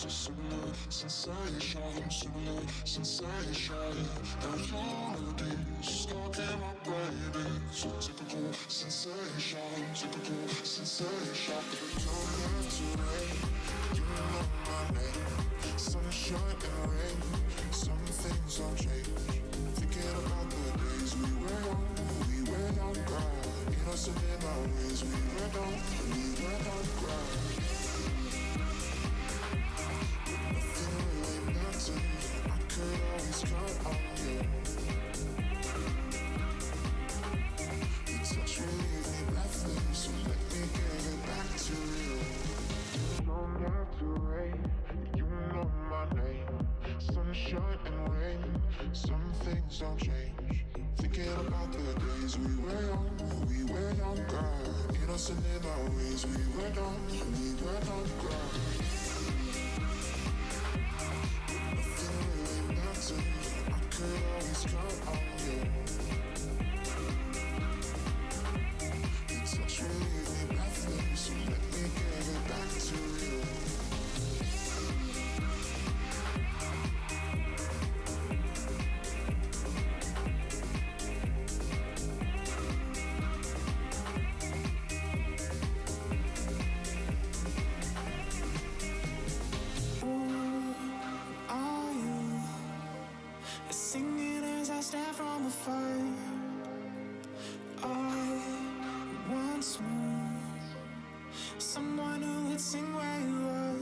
so similar sensation, similar sensation. Our unity's stuck in my baby. So typical sensation, typical sensation. Don't have to wait, you know my name. Sunshine and rain, some things don't change. Thinking about the days we were young, girl. Innocent in our ways, we were young, girl. Nothing really mattered, I could always count on you. Your touch will leave me breathless, so let me give it back to you. You don't have to wait, you know my name. Sunshine and rain, some things don't change. Thinking about the days we were young, girl. Innocent in our ways, we were young, girl. Nothing really mattered, I could always count on you. Your touch will leave me breathless, so let me give it back to you. Singing as I stand from afar, I once knew someone who would sing where you are.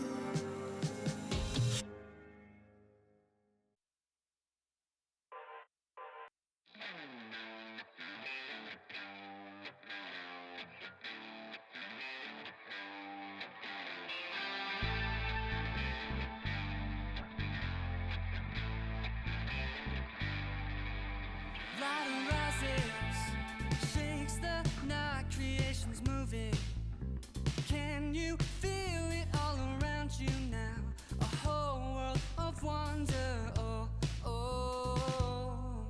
Light rises, shakes the night, creation's moving. Can you feel it all around you now? A whole world of wonder, oh, oh.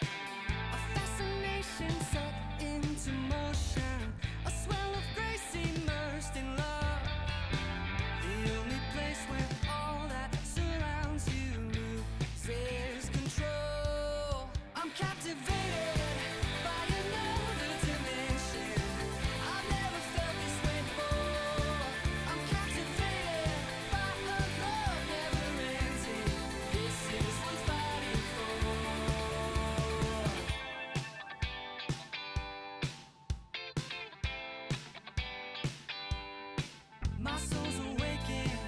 A fascination set into motion, a swell of grace immersed in love. The only place where all that surrounds you loses control. I'm captivated by another dimension. I've never felt this way before. I'm captivated by a love never ending. This is worth fighting for. My soul's awakened,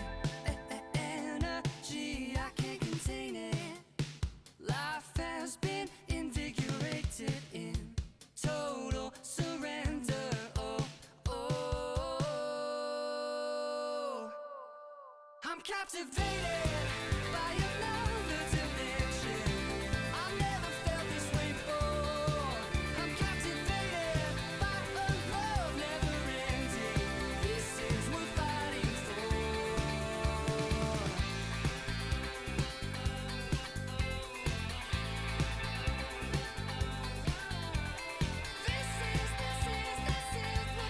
energy, I can't contain it. Life has been invigorated in total surrender, oh, oh. I'm captivated by another dimension. I've never felt this way before. I'm captivated by a love never ending. This is worth fighting for. This is worth fighting for.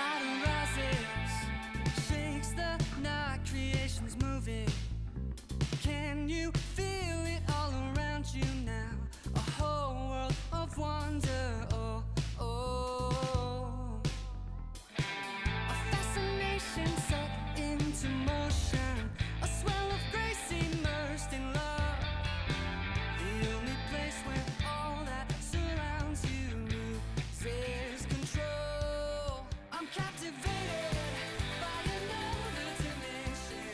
light rises, shakes the night, creation's moving. Can you feel it all around you now? A whole world of wonder, oh, oh. A fascination set into motion, a swell of grace immersed in love. The only place where all that surrounds you loses control. I'm captivated by another dimension.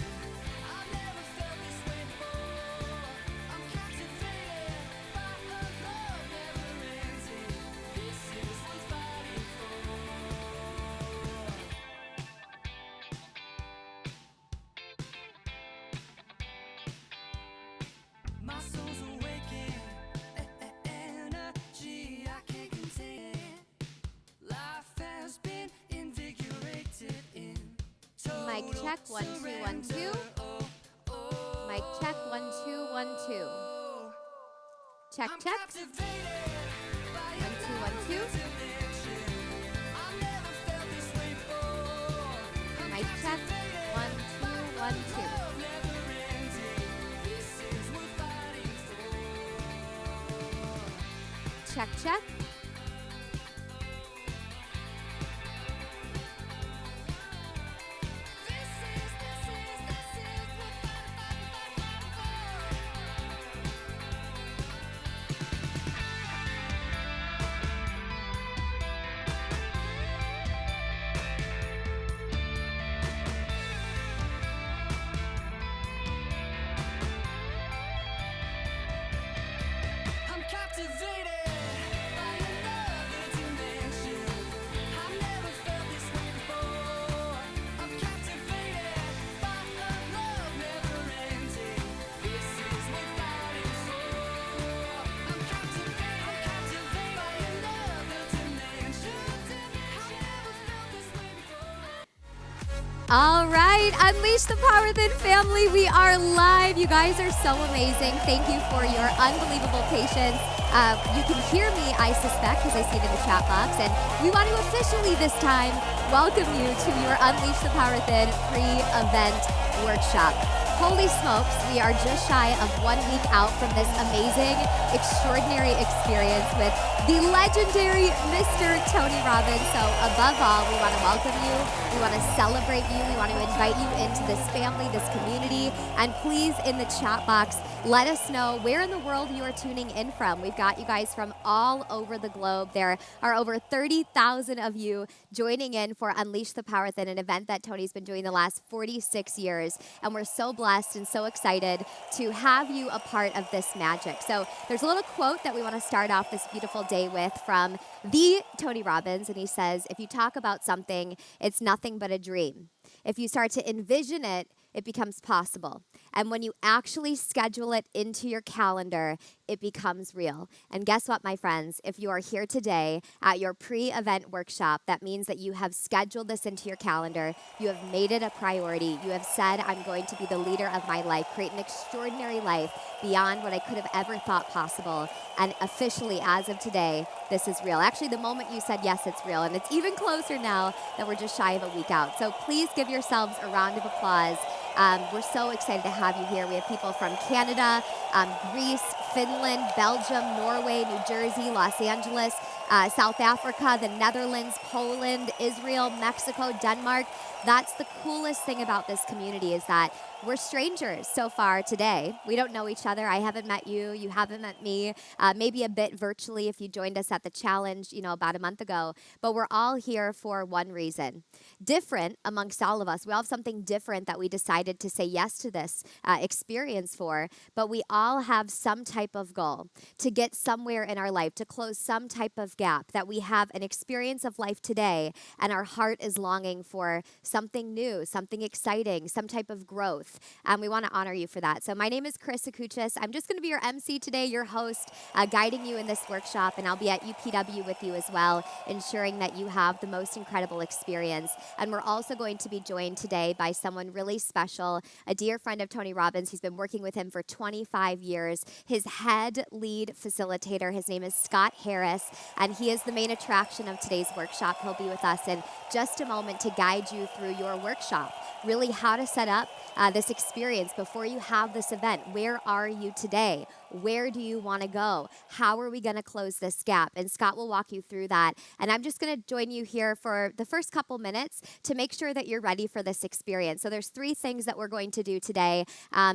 I've never felt this way before. I'm captivated by a love never ending. This is worth fighting for. My soul's awakened, energy I can't contain it. Life has been invigorated in Mic check, 1 2 1 2. Mic check, 1 2 1 2. Check I'm check. captivated by 1 2 1 2. dimension. I've never felt this way before. I'm Mic check, 1 2 1 2. love never ending. This is worth fighting for. Check check. This is worth I'm captivated by another dimension. I've never felt this way before. I'm captivated by a love never ending. This is worth fighting for. I'm captivated by another dimension. I've never felt this way before. All right, Unleash the Power Within family. We are live. You guys are so amazing. Thank you for your unbelievable patience. You can hear me, I suspect, because I see it in the chat box. And we want to officially this time welcome you to your Unleash the Power Within pre-event workshop. Holy smokes, we are just shy of 1 week out from this amazing, extraordinary experience with the legendary Mr. Tony Robbins. So above all, we want to welcome you. We want to celebrate you. We want to invite you into this family, this community. And please, in the chat box, let us know where in the world you are tuning in from. We've got you guys from all over the globe. There are over 30,000 of you joining in for Unleash the Power Within, an event that Tony's been doing the last 46 years. And we're so blessed and so excited to have you a part of this magic. So there's a little quote that we want to start off this beautiful day with from the Tony Robbins. And he says, if you talk about something, it's nothing but a dream. If you start to envision it, it becomes possible. And when you actually schedule it into your calendar, it becomes real. And guess what, my friends? If you are here today at your pre-event workshop, that means that you have scheduled this into your calendar. You have made it a priority. You have said, I'm going to be the leader of my life, create an extraordinary life beyond what I could have ever thought possible. And officially, as of today, this is real. Actually, the moment you said yes, it's real. And it's even closer now that we're just shy of a week out. So please give yourselves a round of applause. We're so excited to have you here. We have people from Canada, Greece, Finland, Belgium, Norway, New Jersey, Los Angeles, South Africa, the Netherlands, Poland, Israel, Mexico, Denmark. That's the coolest thing about this community is that we're strangers so far today. We don't know each other. I haven't met you. You haven't met me. Maybe a bit virtually if you joined us at the challenge, about a month ago. But we're all here for one reason. Different amongst all of us. We all have something different that we decided to say yes to this experience for. But we all have some type of goal to get somewhere in our life, to close some type of gap, that we have an experience of life today and our heart is longing for something new, something exciting, some type of growth. And we want to honor you for that. So my name is Karissa Kouchis. I'm just going to be your MC today, your host, guiding you in this workshop. And I'll be at UPW with you as well, ensuring that you have the most incredible experience. And we're also going to be joined today by someone really special, a dear friend of Tony Robbins. He's been working with him for 25 years. His head lead facilitator, his name is Scott Harris, and and he is the main attraction of today's workshop. He'll be with us in just a moment to guide you through your workshop, really how to set up this experience before you have this event. Where are you today? Where do you want to go? How are we going to close this gap? And Scott will walk you through that. And I'm just going to join you here for the first couple minutes to make sure that you're ready for this experience. So there's 3 things that we're going to do today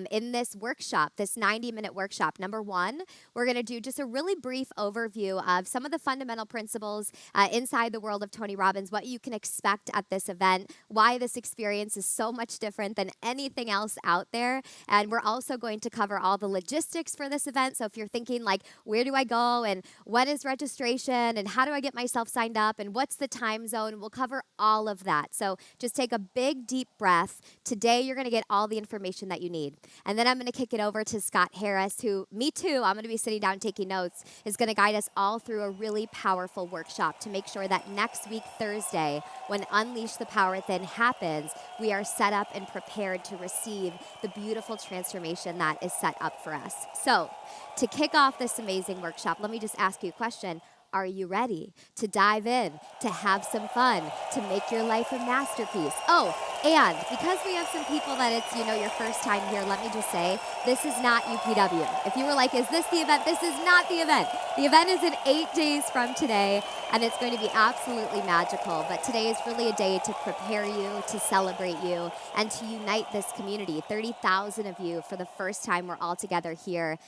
in this workshop, this 90-minute workshop. Number 1, we're going to do just a really brief overview of some of the fundamental principles inside the world of Tony Robbins, what you can expect at this event, why this experience is so much different than anything else out there. And we're also going to cover all the logistics for this event. So if you're thinking like, where do I go and when is registration and how do I get myself signed up and what's the time zone, we'll cover all of that. So just take a big deep breath. Today you're going to get all the information that you need. And then I'm going to kick it over to Scott Harris, who, me too, I'm going to be sitting down taking notes, is going to guide us all through a really powerful workshop to make sure that next week, Thursday, when Unleash the Power Within happens, we are set up and prepared to receive the beautiful transformation that is set up for us. So to kick off this amazing workshop, let me just ask you a question. Are you ready to dive in, to have some fun, to make your life a masterpiece? Oh, and because we have some people that it's, your first time here, let me just say, this is not UPW. If you were like, is this the event? This is not the event. The event is in 8 days from today, and it's going to be absolutely magical. But today is really a day to prepare you, to celebrate you, and to unite this community. 30,000 of you for the first time. We're all together here,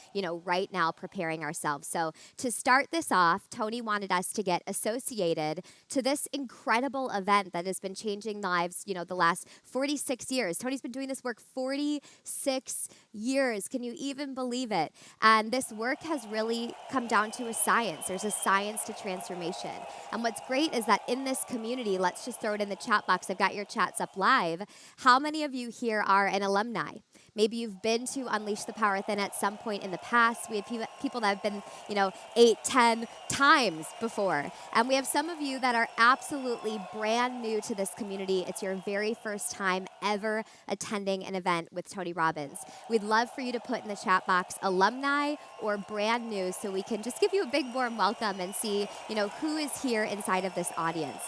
right now preparing ourselves. So to start this off, Tony wanted us to get associated to this incredible event that has been changing lives, the last 46 years. Tony's been doing this work 46 years. Can you even believe it? And this work has really come down to a science. There's a science to transformation. And what's great is that in this community, let's just throw it in the chat box. I've got your chats up live. How many of you here are an alumni? Maybe you've been to Unleash the Power Within at some point in the past. We have people that have been, 8, 10 times before. And we have some of you that are absolutely brand new to this community. It's your very first time ever attending an event with Tony Robbins. We'd love for you to put in the chat box alumni or brand new so we can just give you a big warm welcome and see, who is here inside of this audience.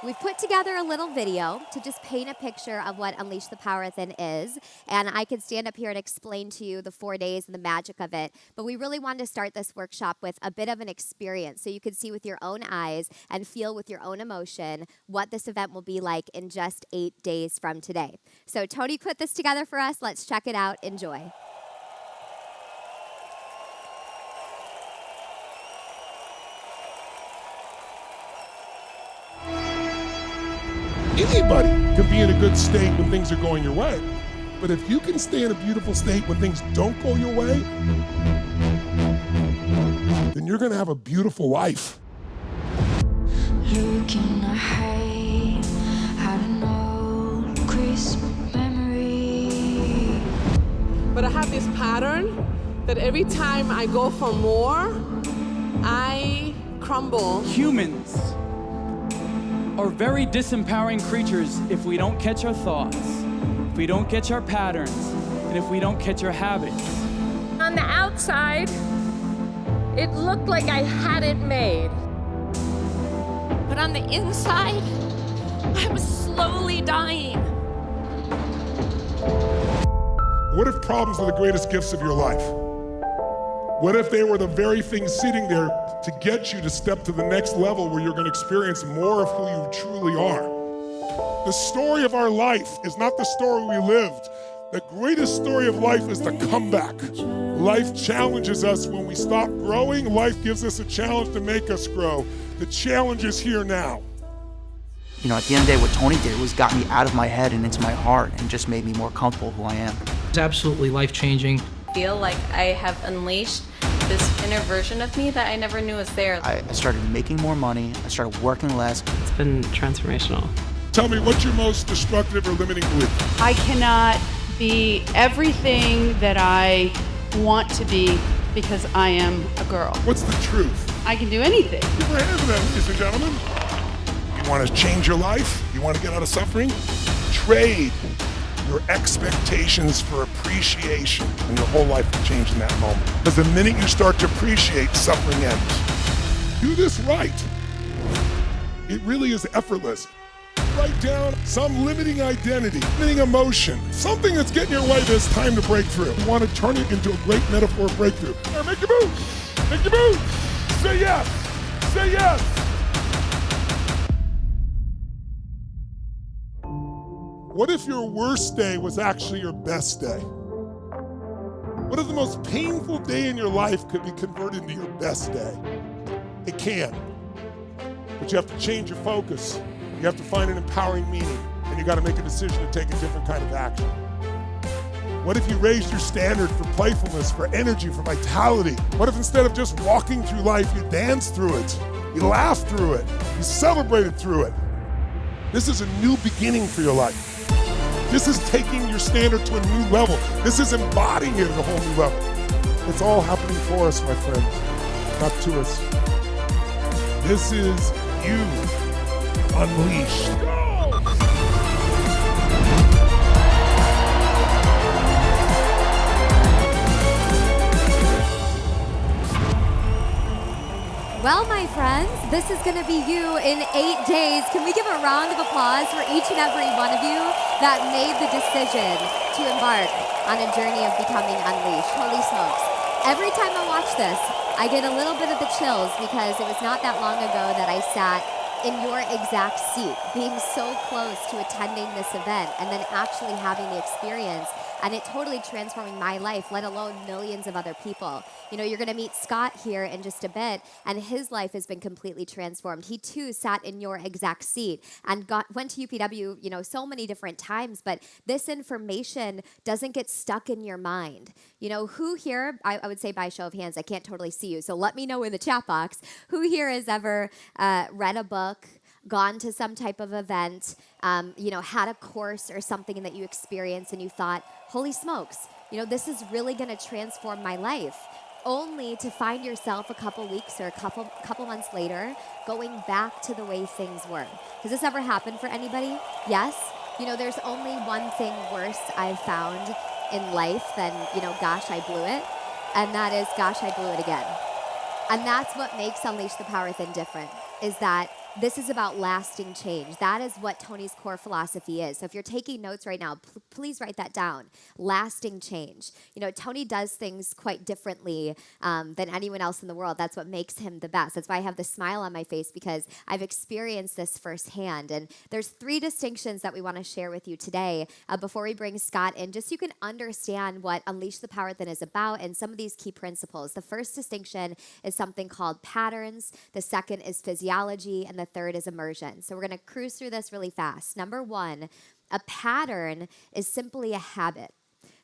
We've put together a little video to just paint a picture of what Unleash the Power Within is, and I could stand up here and explain to you the 4 days and the magic of it, but we really wanted to start this workshop with a bit of an experience so you could see with your own eyes and feel with your own emotion what this event will be like in just 8 days from today. So Tony put this together for us. Let's check it out. Enjoy. Anybody can be in a good state when things are going your way. But if you can stay in a beautiful state when things don't go your way, then you're going to have a beautiful life. Looking ahead, had an old crisp memory. But I have this pattern that every time I go for more, I crumble. Humans are very disempowering creatures if we don't catch our thoughts, if we don't catch our patterns, and if we don't catch our habits. On the outside, it looked like I had it made. But on the inside, I was slowly dying. What if problems are the greatest gifts of your life? What if they were the very things sitting there to get you to step to the next level where you're going to experience more of who you truly are? The story of our life is not the story we lived. The greatest story of life is the comeback. Life challenges us when we stop growing. Life gives us a challenge to make us grow. The challenge is here now. At the end of the day, what Tony did was got me out of my head and into my heart and just made me more comfortable who I am. It's absolutely life-changing. I feel like I have unleashed this inner version of me that I never knew was there. I started making more money. I started working less. It's been transformational. Tell me, what's your most destructive or limiting belief? I cannot be everything that I want to be because I am a girl. What's the truth? I can do anything. Give your hands to them, ladies and gentlemen. You want to change your life? You want to get out of suffering? Trade your expectations for appreciation, and your whole life will change in that moment. Because the minute you start to appreciate, suffering ends. Do this right. It really is effortless. Write down some limiting identity, limiting emotion, something that's getting in your way that's time to break through. You want to turn it into a great metaphor breakthrough. Now make your move. Make your move. Say yes. Say yes. What if your worst day was actually your best day? What if the most painful day in your life could be converted into your best day? It can. But you have to change your focus. You have to find an empowering meaning, and you got to make a decision to take a different kind of action. What if you raised your standard for playfulness, for energy, for vitality? What if instead of just walking through life, you danced through it, you laughed through it, you celebrated through it? This is a new beginning for your life. This is taking your standard to a new level. This is embodying it at a whole new level. It's all happening for us, my friends, not to us. This is you unleashed. Well, my friends, this is going to be you in 8 days. Can we give a round of applause for each and every one of you that made the decision to embark on a journey of becoming unleashed? Holy smokes. Every time I watch this, I get a little bit of the chills because it was not that long ago that I sat in your exact seat, being so close to attending this event and then actually having the experience and it totally transforming my life, let alone millions of other people. You know, you're gonna meet Scott here in just a bit, and his life has been completely transformed. He too sat in your exact seat and went to UPW, you know, so many different times, but this information doesn't get stuck in your mind. You know, who here, I would say by show of hands, I can't totally see you, so let me know in the chat box, who here has ever read a book, gone to some type of event, you know, had a course or something that you experienced and you thought, holy smokes, you know, this is really gonna transform my life, only to find yourself a couple weeks or a couple months later going back to the way things were. Has this ever happened for anybody? Yes? You know, there's only one thing worse I've found in life than, you know, gosh, I blew it, and that is, gosh, I blew it again. And that's what makes Unleash the Power Within different, is that this is about lasting change. That is what Tony's core philosophy is. So if you're taking notes right now, please write that down. Lasting change. You know, Tony does things quite differently than anyone else in the world. That's what makes him the best. That's why I have the smile on my face, because I've experienced this firsthand. And there's 3 distinctions that we want to share with you today before we bring Scott in, just so you can understand what Unleash the Power Within is about and some of these key principles. The first distinction is something called patterns. The second is physiology. And the third is immersion. So we're going to cruise through this really fast. Number 1, a pattern is simply a habit.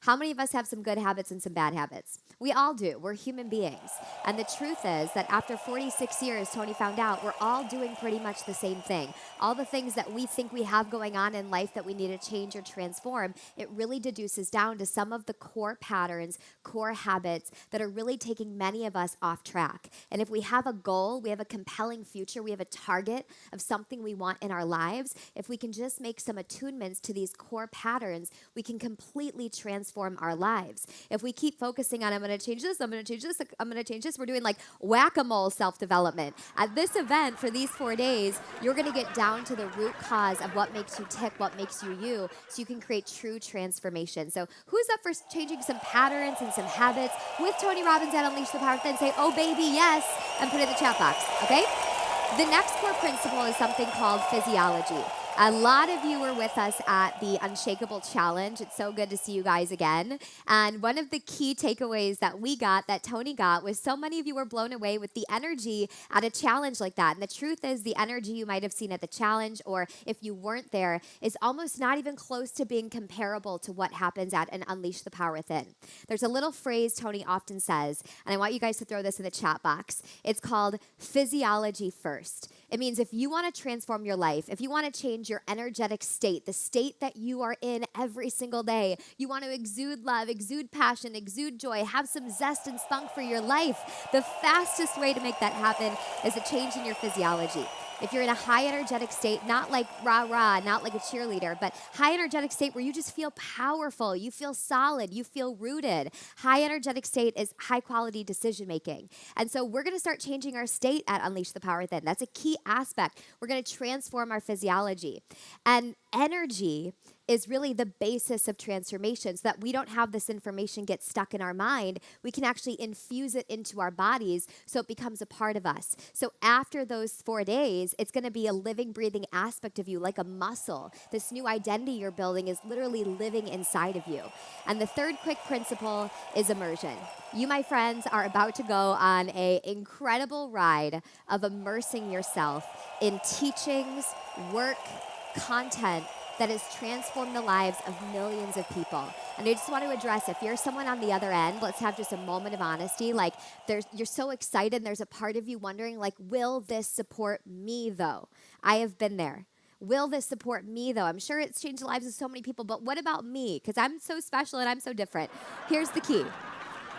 How many of us have some good habits and some bad habits? We all do. We're human beings. And the truth is that after 46 years, Tony found out we're all doing pretty much the same thing. All the things that we think we have going on in life that we need to change or transform, it really deduces down to some of the core patterns, core habits that are really taking many of us off track. And if we have a goal, we have a compelling future, we have a target of something we want in our lives, if we can just make some attunements to these core patterns, we can completely transform our lives. If we keep focusing on, I'm going to change this, I'm going to change this, I'm going to change this, we're doing like whack-a-mole self-development. At this event for these 4 days, you're going to get down to the root cause of what makes you tick, what makes you you, so you can create true transformation. So who's up for changing some patterns and some habits with Tony Robbins at Unleash the Power Within? Say, oh baby, yes, and put it in the chat box, okay? The next core principle is something called physiology. A lot of you were with us at the Unshakable Challenge. It's so good to see you guys again. And one of the key takeaways that we got, that Tony got, was so many of you were blown away with the energy at a challenge like that. And the truth is, the energy you might have seen at the challenge, or if you weren't there, is almost not even close to being comparable to what happens at an Unleash the Power Within. There's a little phrase Tony often says, and I want you guys to throw this in the chat box. It's called physiology first. It means if you want to transform your life, if you want to change your energetic state, the state that you are in every single day, you want to exude love, exude passion, exude joy, have some zest and spunk for your life, the fastest way to make that happen is a change in your physiology. If you're in a high energetic state, not like rah-rah, not like a cheerleader, but high energetic state where you just feel powerful, you feel solid, you feel rooted. High energetic state is high quality decision making. And so we're gonna start changing our state at Unleash the Power Within. That's a key aspect. We're gonna transform our physiology. And energy is really the basis of transformation, so that we don't have this information get stuck in our mind. We can actually infuse it into our bodies so it becomes a part of us. So after those 4 days, it's gonna be a living, breathing aspect of you, like a muscle. This new identity you're building is literally living inside of you. And the third quick principle is immersion. You, my friends, are about to go on an incredible ride of immersing yourself in teachings, work, content that has transformed the lives of millions of people. And I just want to address, if you're someone on the other end, let's have just a moment of honesty. Like, you're so excited, and there's a part of you wondering, like, will this support me, though? I have been there. Will this support me, though? I'm sure it's changed the lives of so many people, but what about me? Because I'm so special and I'm so different. Here's the key.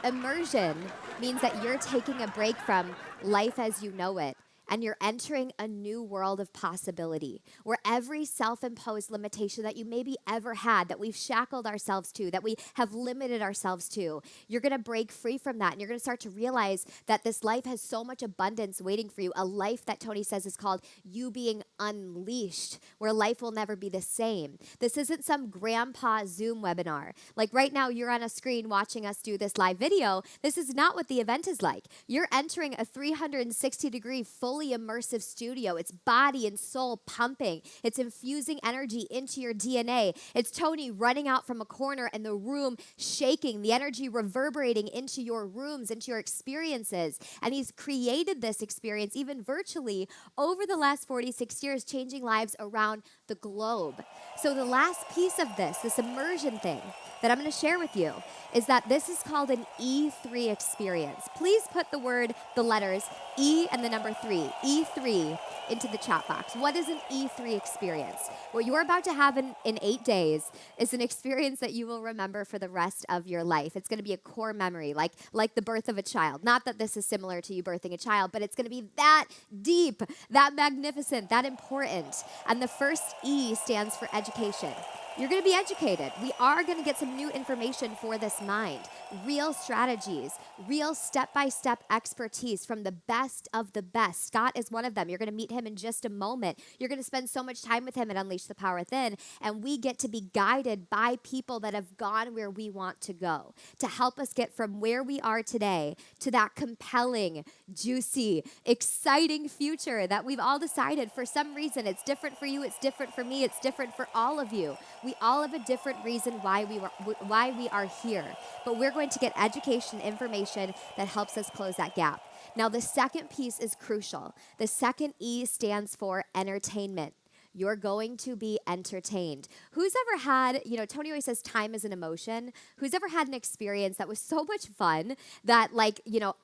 Immersion means that you're taking a break from life as you know it, and you're entering a new world of possibility where every self-imposed limitation that you maybe ever had, that we've shackled ourselves to, that we have limited ourselves to, you're gonna break free from that, and you're gonna start to realize that this life has so much abundance waiting for you, a life that Tony says is called you being unleashed, where life will never be the same. This isn't some grandpa Zoom webinar. Like right now, you're on a screen watching us do this live video. This is not what the event is like. You're entering a 360-degree fully immersive studio. It's body and soul pumping. It's infusing energy into your DNA. It's Tony running out from a corner and the room shaking, the energy reverberating into your rooms, into your experiences. And he's created this experience, even virtually, over the last 46 years, changing lives around the globe. So the last piece of this immersion thing that I'm going to share with you is that this is called an E3 experience. Please put the letters E and the number 3, E3, into the chat box. What is an E3 experience? What you're about to have in 8 days is an experience that you will remember for the rest of your life. It's going to be a core memory, like the birth of a child. Not that this is similar to you birthing a child, but it's going to be that deep, that magnificent, that important. And the first E stands for education. You're going to be educated. We are going to get some new information for this mind, real strategies, real step-by-step expertise from the best of the best. Scott is one of them. You're going to meet him in just a moment. You're going to spend so much time with him at Unleash the Power Within, and we get to be guided by people that have gone where we want to go to help us get from where we are today to that compelling, juicy, exciting future that we've all decided for some reason. It's different for you. It's different for me. It's different for all of you. We all have a different reason why we are here, but we're going to get education, information that helps us close that gap. Now, the second piece is crucial. The second E stands for entertainment. You're going to be entertained. Who's ever had, Tony always says time is an emotion. Who's ever had an experience that was so much fun that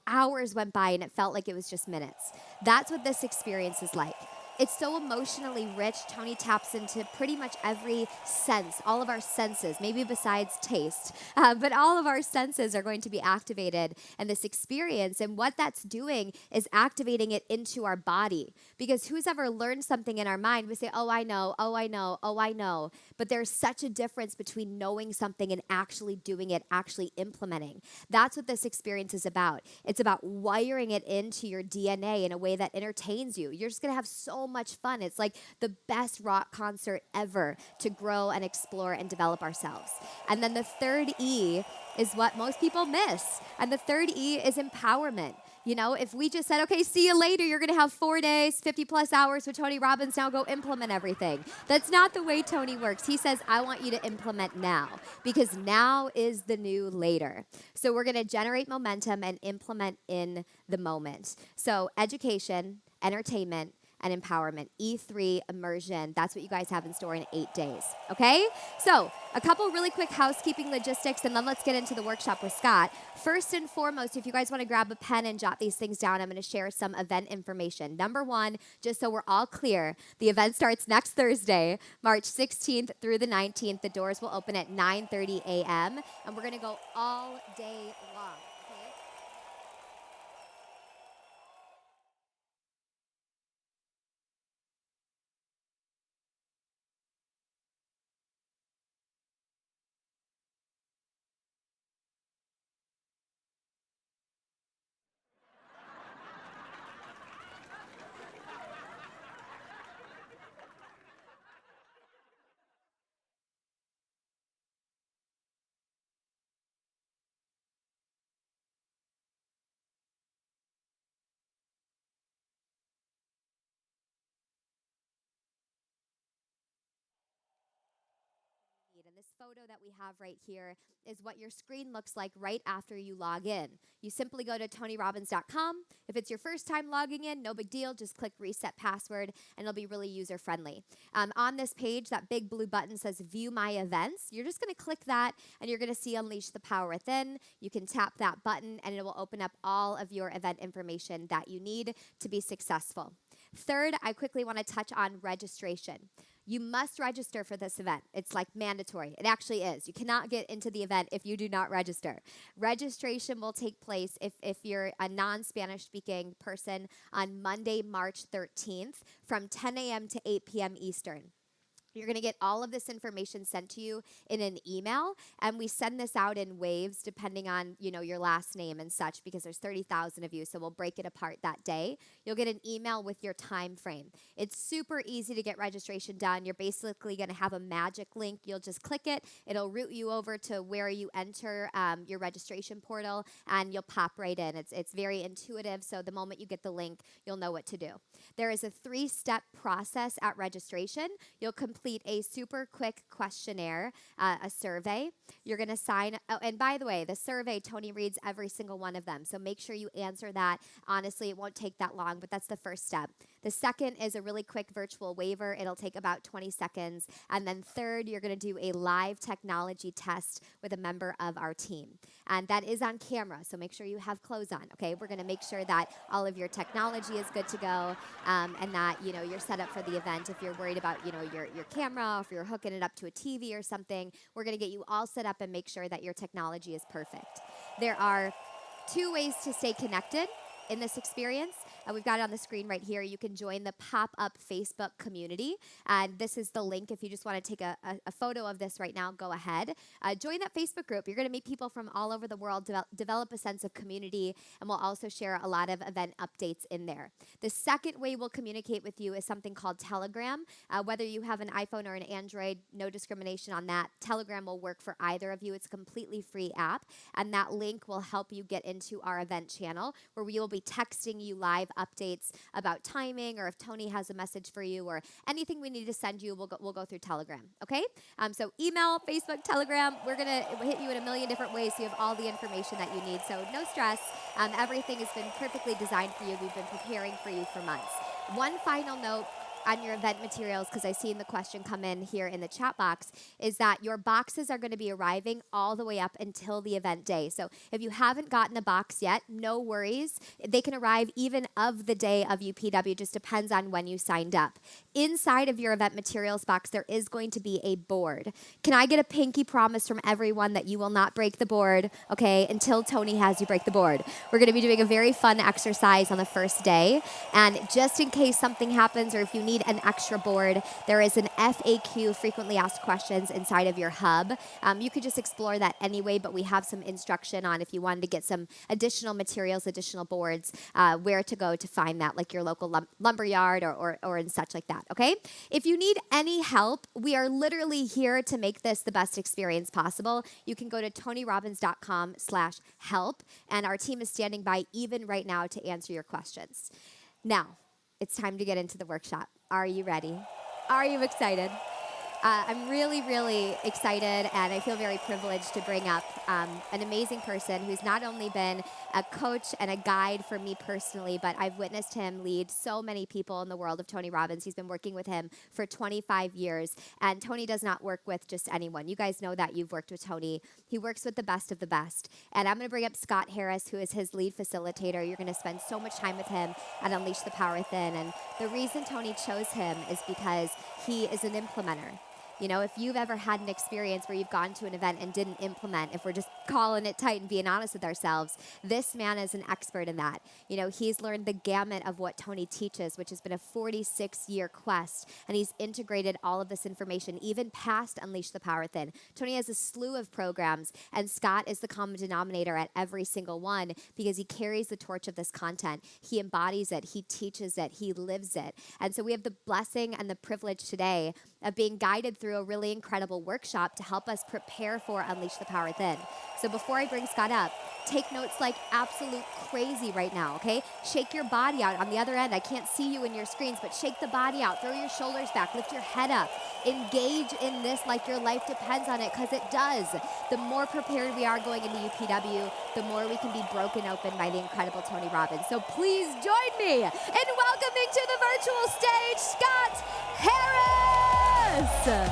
hours went by and it felt like it was just minutes? That's what this experience is like. It's so emotionally rich. Tony taps into pretty much every sense, all of our senses, maybe besides taste, but all of our senses are going to be activated in this experience. And what that's doing is activating it into our body. Because who's ever learned something in our mind, we say, oh, I know, oh, I know, oh, I know. But there's such a difference between knowing something and actually doing it, actually implementing. That's what this experience is about. It's about wiring it into your DNA in a way that entertains you. You're just going to have so much fun. It's like the best rock concert ever to grow and explore and develop ourselves. And then the third E is what most people miss. And the third E is empowerment. If we just said, okay, see you later, you're going to have 4 days, 50 plus hours with Tony Robbins, now go implement everything. That's not the way Tony works. He says, I want you to implement now, because now is the new later. So we're going to generate momentum and implement in the moment. So education, entertainment, and empowerment. E3 immersion. That's what you guys have in store in 8 days. Okay? So a couple really quick housekeeping logistics, and then let's get into the workshop with Scott. First and foremost, if you guys want to grab a pen and jot these things down, I'm going to share some event information. Number one, just so we're all clear, the event starts next Thursday, March 16th through the 19th. The doors will open at 9:30 a.m., and we're going to go all day long. photo that we have right here is what your screen looks like right after you log in. You simply go to TonyRobbins.com. If it's your first time logging in, no big deal. Just click reset password, and it'll be really user-friendly. On this page, that big blue button says View My Events. You're just going to click that, and you're going to see Unleash the Power Within. You can tap that button, and it will open up all of your event information that you need to be successful. Third, I quickly want to touch on registration. You must register for this event. It's like mandatory. It actually is. You cannot get into the event if you do not register. Registration will take place if you're a non-Spanish speaking person on Monday, March 13th from 10 a.m. to 8 p.m. Eastern. You're going to get all of this information sent to you in an email, and we send this out in waves depending on, your last name and such, because there's 30,000 of you, so we'll break it apart that day. You'll get an email with your time frame. It's super easy to get registration done. You're basically going to have a magic link. You'll just click it. It'll route you over to where you enter your registration portal, and you'll pop right in. It's very intuitive, so the moment you get the link, you'll know what to do. There is a 3-step process at registration. You'll complete a super quick questionnaire, a survey. You're going to sign. Oh, and by the way, the survey, Tony reads every single one of them. So make sure you answer that. Honestly, it won't take that long, but that's the first step. The second is a really quick virtual waiver. It'll take about 20 seconds. And then third, you're going to do a live technology test with a member of our team. And that is on camera, so make sure you have clothes on, okay? We're going to make sure that all of your technology is good to go, and that, you're set up for the event. If you're worried about, your camera, if you're hooking it up to a TV or something, we're going to get you all set up and make sure that your technology is perfect. There are 2 ways to stay connected in this experience. We've got it on the screen right here. You can join the pop-up Facebook community. And this is the link. If you just want to take a photo of this right now, go ahead. Join that Facebook group. You're going to meet people from all over the world, develop a sense of community, and we'll also share a lot of event updates in there. The second way we'll communicate with you is something called Telegram. Whether you have an iPhone or an Android, no discrimination on that. Telegram will work for either of you. It's a completely free app, and that link will help you get into our event channel, where we will be texting you live updates about timing, or if Tony has a message for you, or anything we need to send you, we'll go through Telegram, okay? So email, Facebook, Telegram, we're going to hit you in a million different ways so you have all the information that you need. So no stress. Everything has been perfectly designed for you. We've been preparing for you for months. One final note on your event materials, because I seen the question come in here in the chat box, is that your boxes are going to be arriving all the way up until the event day. So if you haven't gotten a box yet, no worries. They can arrive even of the day of UPW. Just depends on when you signed up. Inside of your event materials box, there is going to be a board. Can I get a pinky promise from everyone that you will not break the board, okay, until Tony has you break the board? We're going to be doing a very fun exercise on the first day, and just in case something happens, or if you need an extra board, there is an FAQ, frequently asked questions, inside of your hub. You could just explore that anyway, but we have some instruction on if you wanted to get some additional materials, additional boards, where to go to find that, like your local lumber yard or and such like that, okay? If you need any help, we are literally here to make this the best experience possible. You can go to TonyRobbins.com/help, and our team is standing by even right now to answer your questions. Now, it's time to get into the workshop. Are you ready? Are you excited? I'm really, really excited, and I feel very privileged to bring up an amazing person who's not only been a coach and a guide for me personally, but I've witnessed him lead so many people in the world of Tony Robbins. He's been working with him for 25 years, and Tony does not work with just anyone. You guys know that. You've worked with Tony. He works with the best of the best. And I'm going to bring up Scott Harris, who is his lead facilitator. You're going to spend so much time with him at Unleash the Power Within. And the reason Tony chose him is because he is an implementer. If you've ever had an experience where you've gone to an event and didn't implement, if we're just calling it tight and being honest with ourselves, this man is an expert in that. He's learned the gamut of what Tony teaches, which has been a 46-year quest, and he's integrated all of this information, even past Unleash the Power Within. Tony has a slew of programs, and Scott is the common denominator at every single one because he carries the torch of this content. He embodies it. He teaches it. He lives it. And so we have the blessing and the privilege today of being guided through a really incredible workshop to help us prepare for Unleash the Power Within. So before I bring Scott up, take notes like absolute crazy right now, okay? Shake your body out. On the other end, I can't see you in your screens, but shake the body out. Throw your shoulders back. Lift your head up. Engage in this like your life depends on it, because it does. The more prepared we are going into UPW, the more we can be broken open by the incredible Tony Robbins. So please join me in welcoming to the virtual stage, Scott Harris!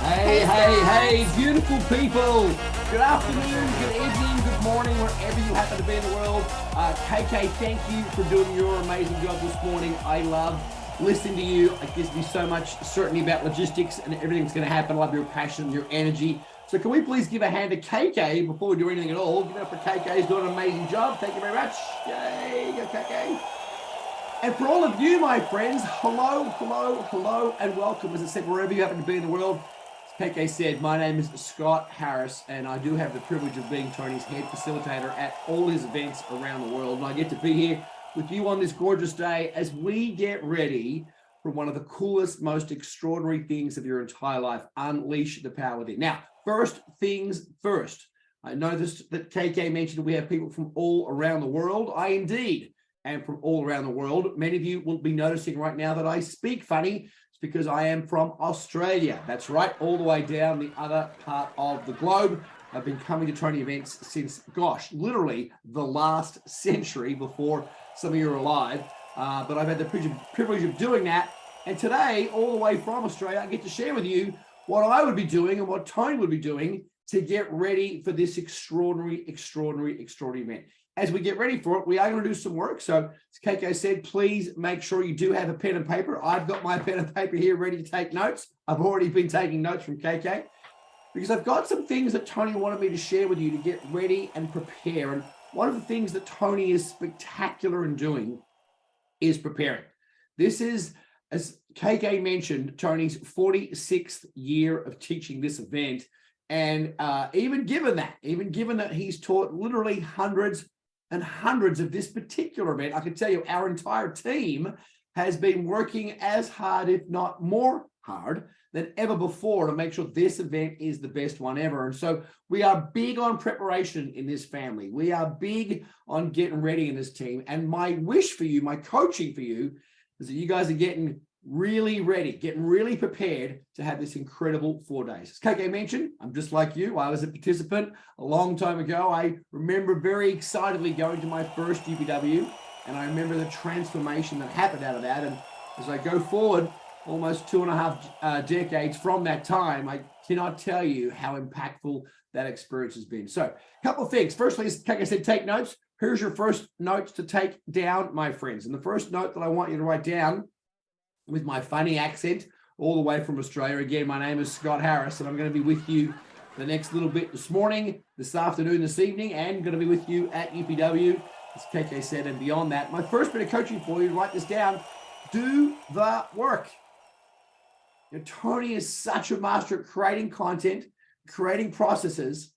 Hey, beautiful people. Good afternoon, good evening, good morning, wherever you happen to be in the world. KK, thank you for doing your amazing job this morning. I love listening to you. It gives me so much certainty about logistics and everything's going to happen. I love your passion, your energy. So can we please give a hand to KK before we do anything at all? Give it up for KK. He's doing an amazing job. Thank you very much. Yay, go KK. And for all of you, my friends, hello, and welcome. As I said, wherever you happen to be in the world. KK said, my name is Scott Harris, and I do have the privilege of being Tony's head facilitator at all his events around the world. And I get to be here with you on this gorgeous day as we get ready for one of the coolest, most extraordinary things of your entire life, unleash the power within. Now, first things first. I know this that KK mentioned that we have people from all around the world. I indeed am from all around the world. Many of you will be noticing right now that I speak funny. Because I am from Australia. That's right, all the way down the other part of the globe. I've been coming to Tony events since, gosh, literally the last century before some of you are alive. But I've had the privilege of doing that. And today, all the way from Australia, I get to share with you what I would be doing and what Tony would be doing to get ready for this extraordinary event. As we get ready for it, we are going to do some work. So as KK said, please make sure you do have a pen and paper. I've got my pen and paper here ready to take notes. I've already been taking notes from KK because I've got some things that Tony wanted me to share with you to get ready and prepare. And one of the things that Tony is spectacular in doing is preparing. This is, as KK mentioned, Tony's 46th year of teaching this event. And even given that he's taught literally hundreds and hundreds of this particular event, I can tell you our entire team has been working as hard, if not more hard, than ever before to make sure this event is the best one ever. And so we are big on preparation in this family. We are big on getting ready in this team. And my wish for you, my coaching for you, is that you guys are getting really ready, getting really prepared to have this incredible 4 days. As KK mentioned, I'm just like you. I was a participant a long time ago. I remember very excitedly going to my first UPW, and I remember the transformation that happened out of that. And as I go forward, almost 2.5 decades from that time, I cannot tell you how impactful that experience has been. So a couple of things. Firstly, as KK said, take notes. Here's your first notes to take down, my friends. And the first note that I want you to write down, with my funny accent all the way from Australia. Again, my name is Scott Harris, and I'm going to be with you the next little bit this morning, this afternoon, this evening, and going to be with you at UPW, as KK said, and beyond that. My first bit of coaching for you, write this down, do the work. You know, Tony is such a master at creating content, creating processes,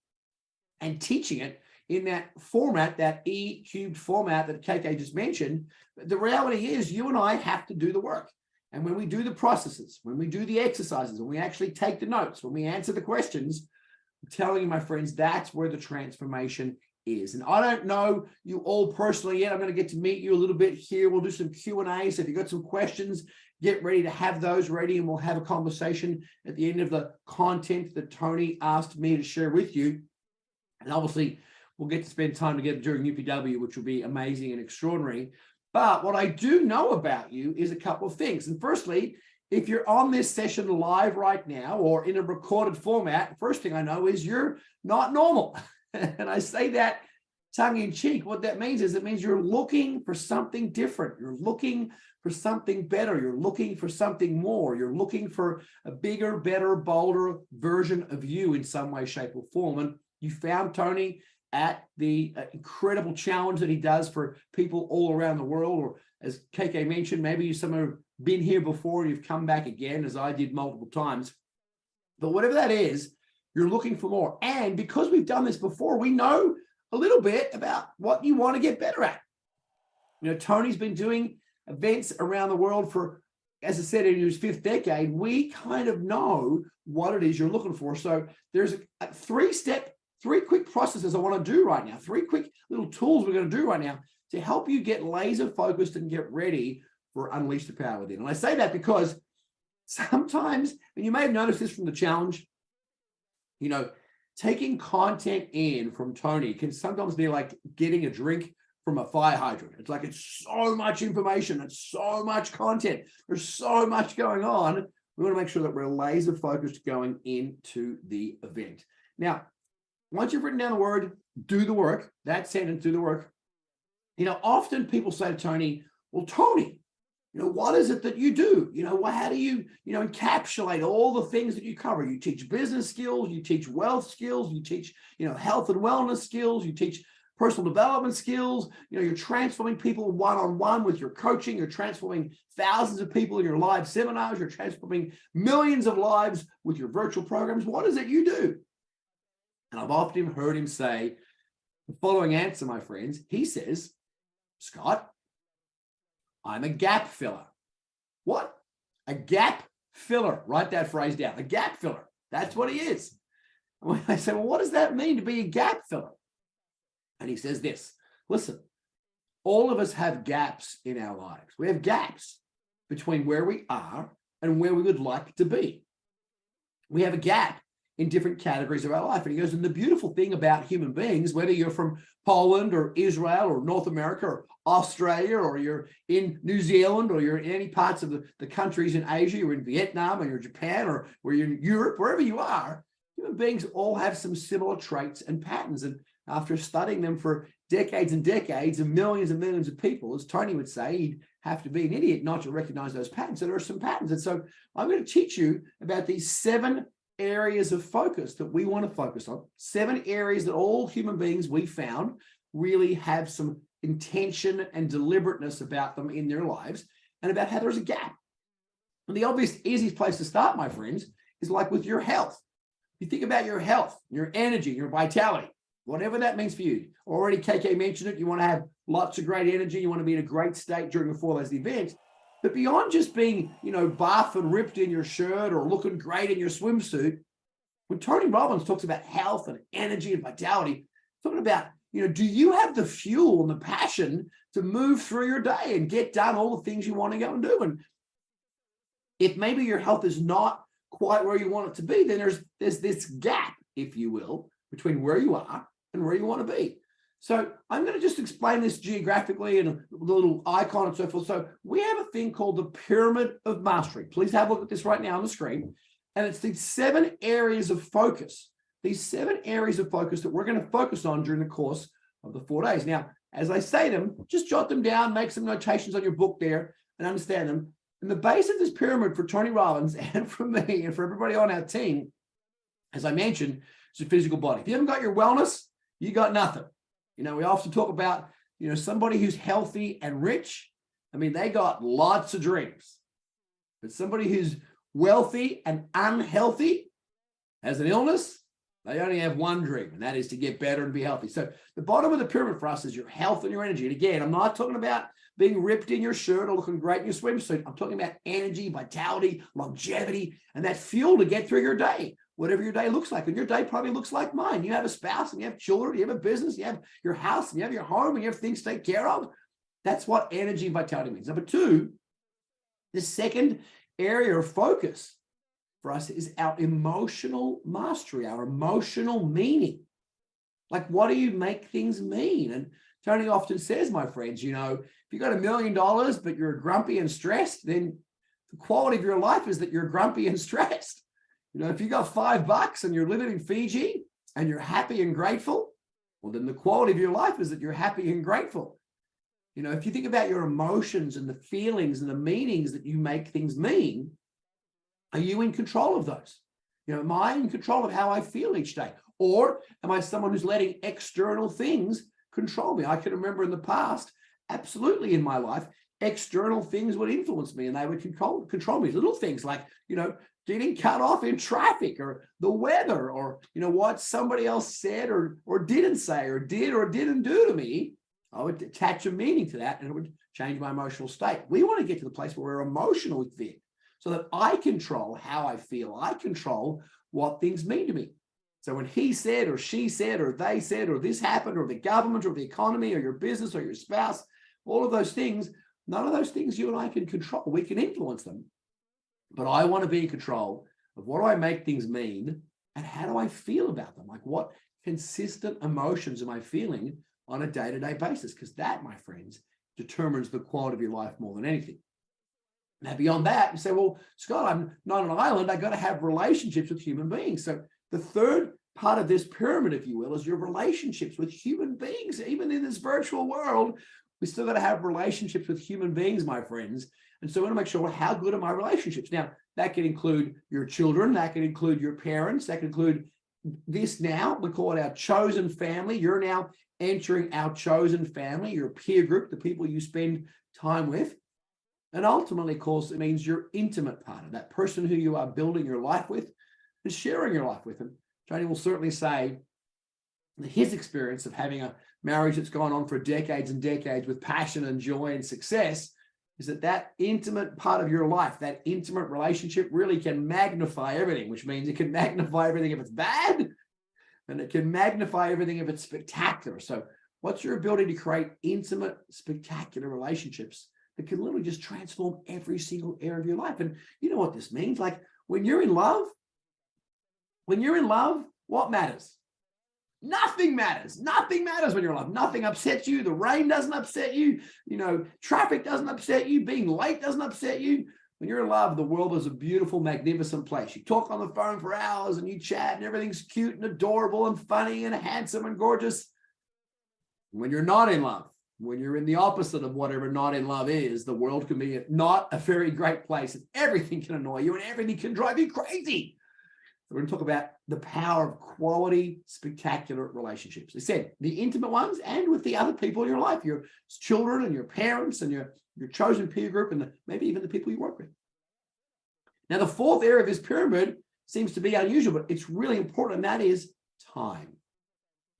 and teaching it in that format, that E-cubed format that KK just mentioned. But the reality is you and I have to do the work. And when we do the processes, when we do the exercises, when we actually take the notes, when we answer the questions, I'm telling you, my friends, that's where the transformation is. And I don't know you all personally yet. I'm going to get to meet you a little bit here. We'll do some Q&A. So if you've got some questions, get ready to have those ready, and we'll have a conversation at the end of the content that Tony asked me to share with you. And obviously, we'll get to spend time together during UPW, which will be amazing and extraordinary. But what I do know about you is a couple of things. And firstly, if you're on this session live right now or in a recorded format, first thing I know is you're not normal. And I say that tongue in cheek. What that means is it means you're looking for something different. You're looking for something better. You're looking for something more. You're looking for a bigger, better, bolder version of you in some way, shape, or form. And you found Tony at the incredible challenge that he does for people all around the world, or as KK mentioned, maybe some have been here before and you've come back again, as I did multiple times. But whatever that is, you're looking for more. And because we've done this before, we know a little bit about what you want to get better at. You know, Tony's been doing events around the world for, as I said, in his 5th decade. We kind of know what it is you're looking for. So there's a three-step three quick processes I want to do right now, three quick little tools we're going to do right now to help you get laser focused and get ready for Unleash the Power Within. And I say that because sometimes, and you may have noticed this from the challenge, you know, taking content in from Tony can sometimes be like getting a drink from a fire hydrant. It's like it's so much information, it's so much content, there's so much going on. We want to make sure that we're laser focused going into the event. Now, once you've written down the word, do the work, that sentence, do the work. You know, often people say to Tony, well, Tony, you know, what is it that you do? You know, how do you, encapsulate all the things that you cover? You teach business skills, you teach wealth skills, you teach, health and wellness skills, you teach personal development skills, you're transforming people one-on-one with your coaching, you're transforming thousands of people in your live seminars, you're transforming millions of lives with your virtual programs. What is it you do? And I've often heard him say the following answer, my friends. He says, Scott, I'm a gap filler. What? A gap filler. Write that phrase down. A gap filler. That's what he is. And when I say, well, what does that mean to be a gap filler? And he says this, listen, all of us have gaps in our lives. We have gaps between where we are and where we would like to be. We have a gap in different categories of our life. And he goes, and the beautiful thing about human beings, whether you're from Poland or Israel or North America or Australia, or you're in New Zealand, or you're in any parts of the countries in Asia, you're in Vietnam or you're in Japan, or you're in Europe, wherever you are, human beings all have some similar traits and patterns. And after studying them for decades and decades and millions of people, as Tony would say, he'd have to be an idiot not to recognize those patterns. So there are some patterns. And so I'm going to teach you about these 7 areas of focus that we want to focus on, 7 areas that all human beings we found really have some intention and deliberateness about them in their lives, and about how there's a gap. And the obvious, easiest place to start, my friends, is like with your health. You think about your health, your energy, your vitality, whatever that means for you. Already KK mentioned it. You want to have lots of great energy. You want to be in a great state during the 4 days of the event. But beyond just being, buff and ripped in your shirt or looking great in your swimsuit, when Tony Robbins talks about health and energy and vitality, talking about, do you have the fuel and the passion to move through your day and get done all the things you want to go and do? And if maybe your health is not quite where you want it to be, then there's this gap, if you will, between where you are and where you want to be. So I'm going to just explain this geographically and a little icon and so forth. So we have a thing called the Pyramid of Mastery. Please have a look at this right now on the screen. And it's these 7 areas of focus, these 7 areas of focus that we're going to focus on during the course of the 4 days. Now, as I say them, just jot them down, make some notations on your book there and understand them. And the base of this pyramid for Tony Robbins and for me and for everybody on our team, as I mentioned, is your physical body. If you haven't got your wellness, you got nothing. We often talk about, somebody who's healthy and rich. I mean, they got lots of dreams. But somebody who's wealthy and unhealthy has an illness, they only have one dream, and that is to get better and be healthy. So the bottom of the pyramid for us is your health and your energy. And again, I'm not talking about being ripped in your shirt or looking great in your swimsuit. I'm talking about energy, vitality, longevity, and that fuel to get through your day, whatever your day looks like. And your day probably looks like mine. You have a spouse and you have children, you have a business, you have your house and you have your home and you have things to take care of. That's what energy and vitality means. Number 2, the second area of focus for us is our emotional mastery, our emotional meaning. Like, what do you make things mean? And Tony often says, my friends, if you got $1 million, but you're grumpy and stressed, then the quality of your life is that you're grumpy and stressed. If you got $5 and you're living in Fiji and you're happy and grateful, well, then the quality of your life is that you're happy and grateful. If you think about your emotions and the feelings and the meanings that you make things mean, are you in control of those? Am I in control of how I feel each day? Or am I someone who's letting external things control me? I can remember in the past, absolutely in my life, external things would influence me and they would control me. Little things like, getting cut off in traffic, or the weather, or, what somebody else said or didn't say or did or didn't do to me. I would attach a meaning to that and it would change my emotional state. We want to get to the place where we're emotionally fit so that I control how I feel. I control what things mean to me. So when he said or she said or they said or this happened or the government or the economy or your business or your spouse, all of those things, none of those things you and I can control. We can influence them. But I want to be in control of what do I make things mean and how do I feel about them? Like what consistent emotions am I feeling on a day-to-day basis? Because that, my friends, determines the quality of your life more than anything. Now, beyond that, you say, well, Scott, I'm not on an island. I got to have relationships with human beings. So the third part of this pyramid, if you will, is your relationships with human beings. Even in this virtual world, we still got to have relationships with human beings, my friends. And so we want to make sure, well, how good are my relationships? Now, that can include your children. That can include your parents. That can include this now. We call it our chosen family. You're now entering our chosen family, your peer group, the people you spend time with. And ultimately, of course, it means your intimate partner, that person who you are building your life with and sharing your life with. And Tony will certainly say that his experience of having a marriage that's gone on for decades and decades with passion and joy and success is that intimate part of your life, that intimate relationship really can magnify everything, which means it can magnify everything if it's bad, and it can magnify everything if it's spectacular. So what's your ability to create intimate, spectacular relationships that can literally just transform every single area of your life? And you know what this means? Like when you're in love, what matters? Nothing matters. Nothing matters when you're in love. Nothing upsets you. The rain doesn't upset you. You know, traffic doesn't upset you. Being late doesn't upset you. When you're in love, the world is a beautiful, magnificent place. You talk on the phone for hours and you chat and everything's cute and adorable and funny and handsome and gorgeous. When you're not in love, when you're in the opposite of whatever not in love is, the world can be not a very great place and everything can annoy you and everything can drive you crazy. We're going to talk about the power of quality, spectacular relationships. I said the intimate ones and with the other people in your life, your children and your parents and your chosen peer group and maybe even the people you work with. Now, the fourth area of this pyramid seems to be unusual, but it's really important, and that is time.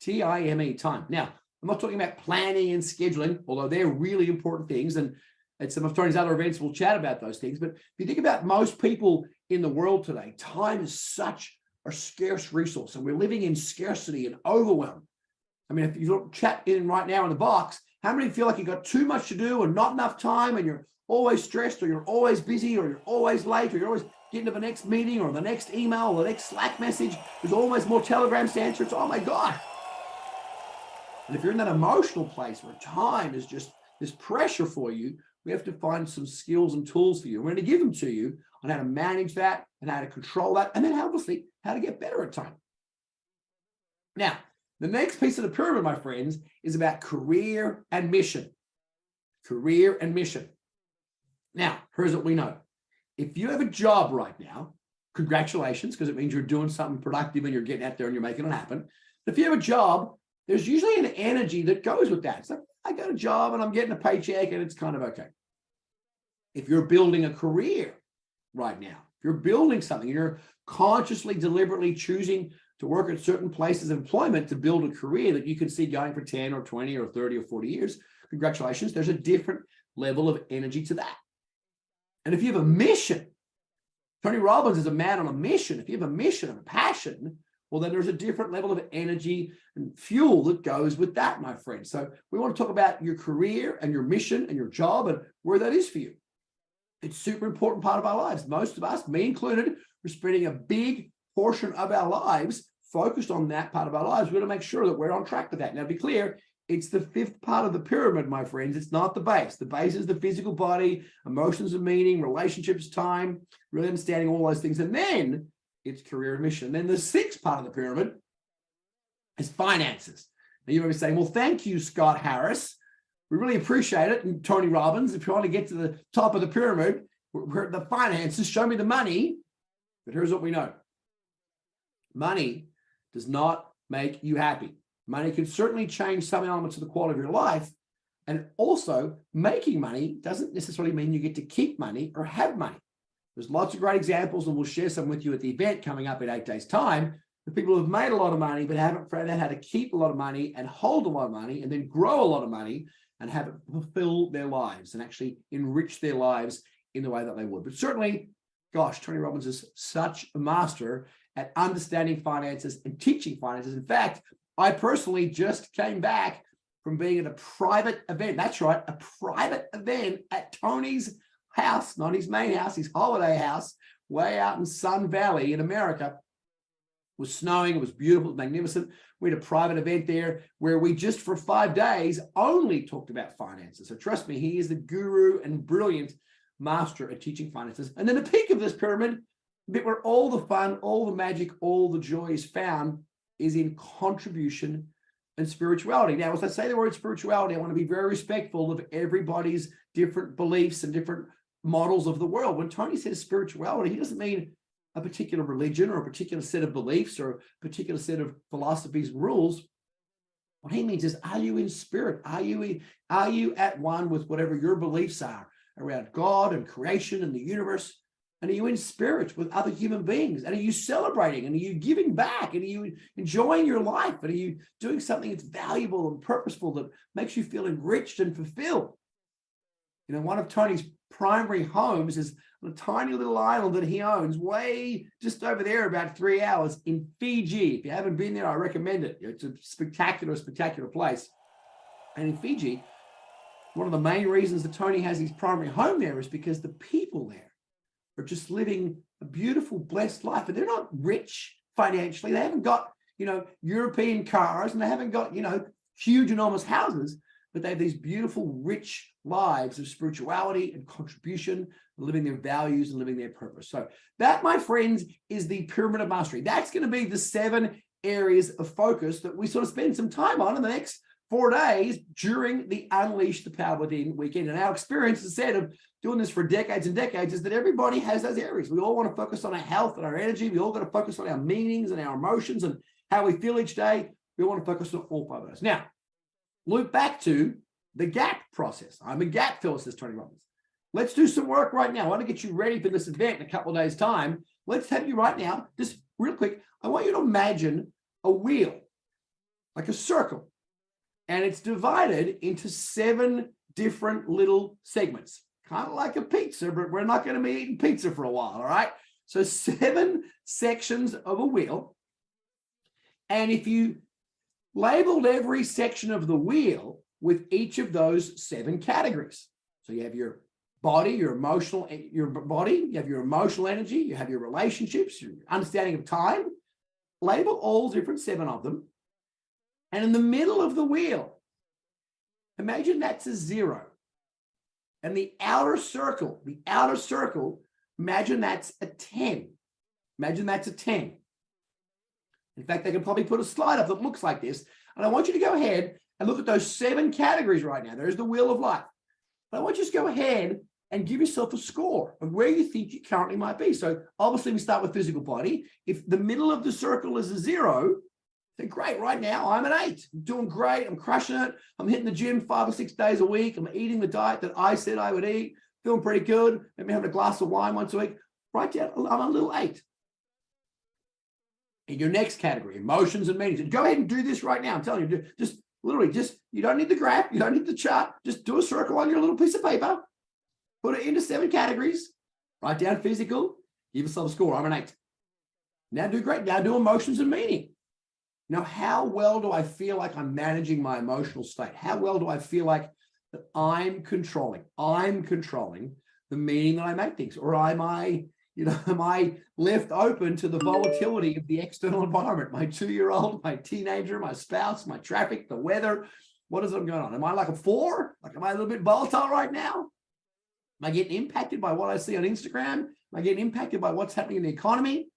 T-I-M-E, time. Now, I'm not talking about planning and scheduling, although they're really important things. And at some of Tony's other events, we'll chat about those things. But if you think about most people in the world today, time is such a scarce resource, and we're living in scarcity and overwhelm. I mean, if you look chat in right now in the box, how many feel like you've got too much to do and not enough time, and you're always stressed, or you're always busy, or you're always late, or you're always getting to the next meeting or the next email or the next Slack message? There's always more telegrams to answer. It's, oh my God. And if you're in that emotional place where time is just this pressure for you, we have to find some skills and tools for you. We're going to give them to you on how to manage that and how to control that, and then obviously how to get better at time. Now, the next piece of the pyramid, my friends, is about career and mission. Career and mission. Now, here's what we know. If you have a job right now, congratulations, because it means you're doing something productive and you're getting out there and you're making it happen. If you have a job, there's usually an energy that goes with that. It's like, I got a job and I'm getting a paycheck and it's kind of okay. If you're building a career right now, if you're building something, you're consciously, deliberately choosing to work at certain places of employment to build a career that you can see going for 10 or 20 or 30 or 40 years, congratulations, there's a different level of energy to that. And if you have a mission, Tony Robbins is a man on a mission. If you have a mission and a passion, well, then there's a different level of energy and fuel that goes with that, my friend. So we want to talk about your career and your mission and your job and where that is for you. It's a super important part of our lives. Most of us, me included, we're spending a big portion of our lives focused on that part of our lives. We're going to make sure that we're on track with that. Now, to be clear, it's the fifth part of the pyramid, my friends. It's not the base. The base is the physical body, emotions and meaning, relationships, time, really understanding all those things. And then it's career and mission. Then the sixth part of the pyramid is finances. Now you may be saying, well, thank you, Scott Harris. We really appreciate it. And Tony Robbins, if you want to get to the top of the pyramid, we're at the finances, show me the money. But here's what we know. Money does not make you happy. Money can certainly change some elements of the quality of your life. And also, making money doesn't necessarily mean you get to keep money or have money. There's lots of great examples, and we'll share some with you at the event coming up in 8 days' time. The people who have made a lot of money but haven't found out how to keep a lot of money and hold a lot of money and then grow a lot of money and have it fulfill their lives and actually enrich their lives in the way that they would. But certainly, gosh, Tony Robbins is such a master at understanding finances and teaching finances. In fact, I personally just came back from being at a private event. That's right, a private event at Tony's house, not his main house, his holiday house, way out in Sun Valley in America. It was snowing, it was beautiful, it was magnificent. We had a private event there where we just for 5 days only talked about finances. So trust me, he is the guru and brilliant master at teaching finances. And then the peak of this pyramid, the bit where all the fun, all the magic, all the joy is found, is in contribution and spirituality. Now, as I say the word spirituality, I want to be very respectful of everybody's different beliefs and different models of the world. When Tony says spirituality, he doesn't mean a particular religion or a particular set of beliefs or a particular set of philosophies and rules. What he means is, are you in spirit? Are you at one with whatever your beliefs are around God and creation and the universe? And are you in spirit with other human beings? And are you celebrating? And are you giving back? And are you enjoying your life? And are you doing something that's valuable and purposeful that makes you feel enriched and fulfilled? You know, one of Tony's primary homes is on a tiny little island that he owns way just over there, about 3 hours in Fiji. If you haven't been there, I recommend it. It's a spectacular, spectacular place. And in Fiji, one of the main reasons that Tony has his primary home there is because the people there are just living a beautiful, blessed life. And they're not rich financially. They haven't got, you know, European cars, and they haven't got, you know, huge, enormous houses, but they have these beautiful, rich lives of spirituality and contribution, living their values and living their purpose. So that, my friends, is the pyramid of mastery. That's going to be the 7 areas of focus that we sort of spend some time on in the next 4 days during the Unleash the Power Within weekend. And our experience, as I said, of doing this for decades and decades, is that everybody has those areas. We all want to focus on our health and our energy. We all got to focus on our meanings and our emotions and how we feel each day. We want to focus on all 5 of those. Now, loop back to the gap process. I'm a gap filler, says Tony Robbins. Let's do some work right now. I want to get you ready for this event in a couple of days' time. Let's have you right now, just real quick, I want you to imagine a wheel, like a circle, and it's divided into 7 different little segments, kind of like a pizza, but we're not going to be eating pizza for a while, all right? So 7 sections of a wheel. And if you labeled every section of the wheel with each of those 7 categories, so you have your body, you have your emotional energy, you have your relationships, your understanding of time, label all different 7 of them. And in the middle of the wheel, imagine that's a 0. And the outer circle, imagine that's a 10. Imagine that's a 10. In fact, they can probably put a slide up that looks like this. And I want you to go ahead and look at those 7 categories right now. There's the wheel of life. But I want you to go ahead and give yourself a score of where you think you currently might be. So obviously we start with physical body. If the middle of the circle is a 0, then great, right now I'm an 8. I'm doing great. I'm crushing it. I'm hitting the gym 5 or 6 days a week. I'm eating the diet that I said I would eat. Feeling pretty good. Maybe having a glass of wine once a week. Right down, I'm a little 8. In your next category, emotions and meanings. And go ahead and do this right now. I'm telling you, just literally, you don't need the graph. You don't need the chart. Just do a circle on your little piece of paper. Put it into 7 categories. Write down physical. Give yourself a score. I'm an 8. Now do great. Now do emotions and meaning. Now, how well do I feel like I'm managing my emotional state? How well do I feel like that I'm controlling the meaning that I make things? Or am I left open to the volatility of the external environment? My 2-year-old, my teenager, my spouse, my traffic, the weather. What is going on? Am I like a 4? Like, am I a little bit volatile right now? Am I getting impacted by what I see on Instagram? Am I getting impacted by what's happening in the economy?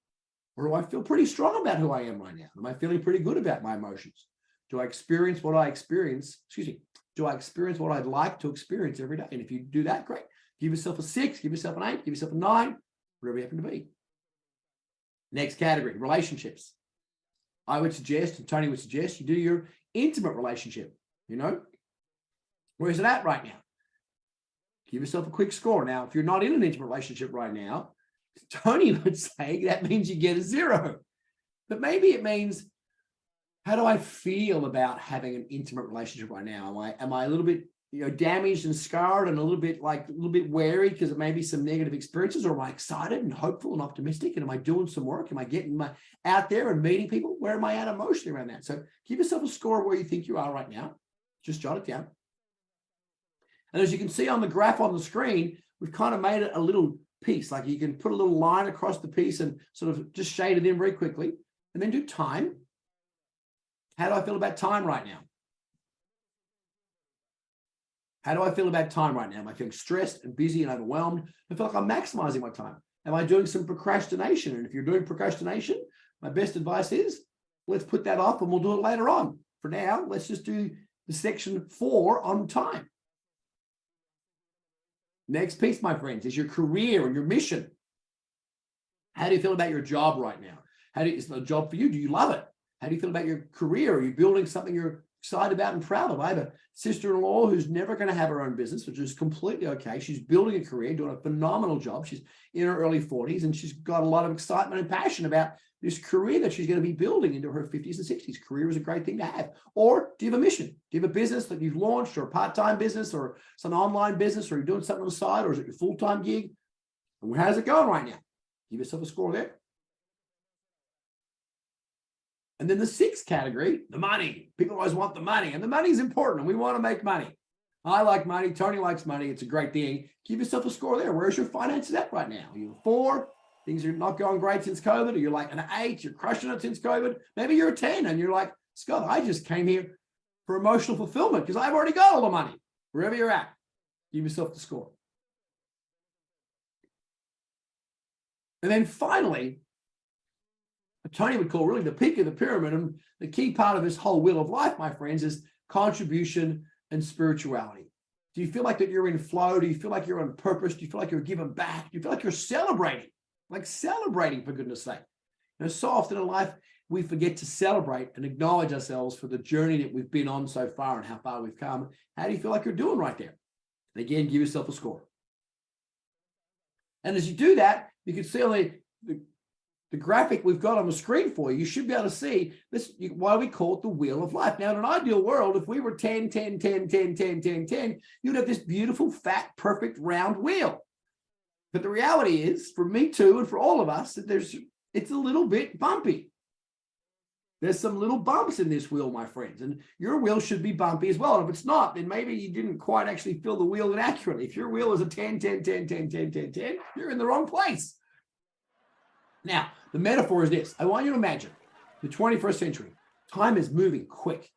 Or do I feel pretty strong about who I am right now? Am I feeling pretty good about my emotions? Do I experience what I experience? Do I experience what I'd like to experience every day? And if you do that, great. Give yourself a 6, give yourself an 8, give yourself a 9, whatever you happen to be. Next category, relationships. I would suggest, and Tony would suggest, you do your intimate relationship, Where is it at right now? Give yourself a quick score. Now, if you're not in an intimate relationship right now, Tony would say that means you get a 0. But maybe it means, how do I feel about having an intimate relationship right now? Am I a little bit damaged and scarred and a little bit wary because it may be some negative experiences? Or am I excited and hopeful and optimistic? And am I doing some work? Am I getting out there and meeting people? Where am I at emotionally around that? So give yourself a score of where you think you are right now. Just jot it down. And as you can see on the graph on the screen, we've kind of made it a little piece. Like you can put a little line across the piece and sort of just shade it in very quickly. And then do time. How do I feel about time right now? How do I feel about time right now? Am I feeling stressed and busy and overwhelmed? I feel like I'm maximizing my time. Am I doing some procrastination? And if you're doing procrastination, my best advice is let's put that off and we'll do it later on. For now, let's just do the section 4 on time. Next piece, my friends, is your career and your mission. How do you feel about your job right now? Is it a job for you? Do you love it? How do you feel about your career? Are you building something you're excited about and proud of? I have a sister-in-law who's never going to have her own business, which is completely okay. She's building a career, doing a phenomenal job. She's in her early 40s, and she's got a lot of excitement and passion about this career that she's going to be building into her 50s and 60s. Career is a great thing to have. Or do you have a mission? Do you have a business that you've launched, or a part-time business, or some online business, or you're doing something on the side, or is it your full-time gig? And how's it going right now? Give yourself a score there. And then the 6th category, the money. People always want the money, and the money is important, and we want to make money. I like money. Tony likes money. It's a great thing. Give yourself a score there. Where's your finances at right now? Are you a 4? Things are not going great since COVID, or you're like an 8, you're crushing it since COVID. Maybe you're a 10, and you're like, Scott, I just came here for emotional fulfillment because I've already got all the money. Wherever you're at, give yourself the score. And then finally, Tony would call really the peak of the pyramid, and the key part of this whole wheel of life, my friends, is contribution and spirituality. Do you feel like that you're in flow? Do you feel like you're on purpose? Do you feel like you're giving back? Do you feel like you're celebrating? Like celebrating, for goodness sake. So often in life, we forget to celebrate and acknowledge ourselves for the journey that we've been on so far and how far we've come. How do you feel like you're doing right there? And again, give yourself a score. And as you do that, you can see on the graphic we've got on the screen for you, you should be able to see this, why we call it the wheel of life. Now, in an ideal world, if we were 10, 10, 10, 10, 10, 10, 10, you'd have this beautiful, fat, perfect, round wheel. But the reality is, for me too, and for all of us, that it's a little bit bumpy. There's some little bumps in this wheel, my friends, and your wheel should be bumpy as well. And if it's not, then maybe you didn't quite actually fill the wheel in accurately. If your wheel is a 10, 10, 10, 10, 10, 10, 10, you're in the wrong place. Now, the metaphor is this. I want you to imagine the 21st century. Time is moving quick.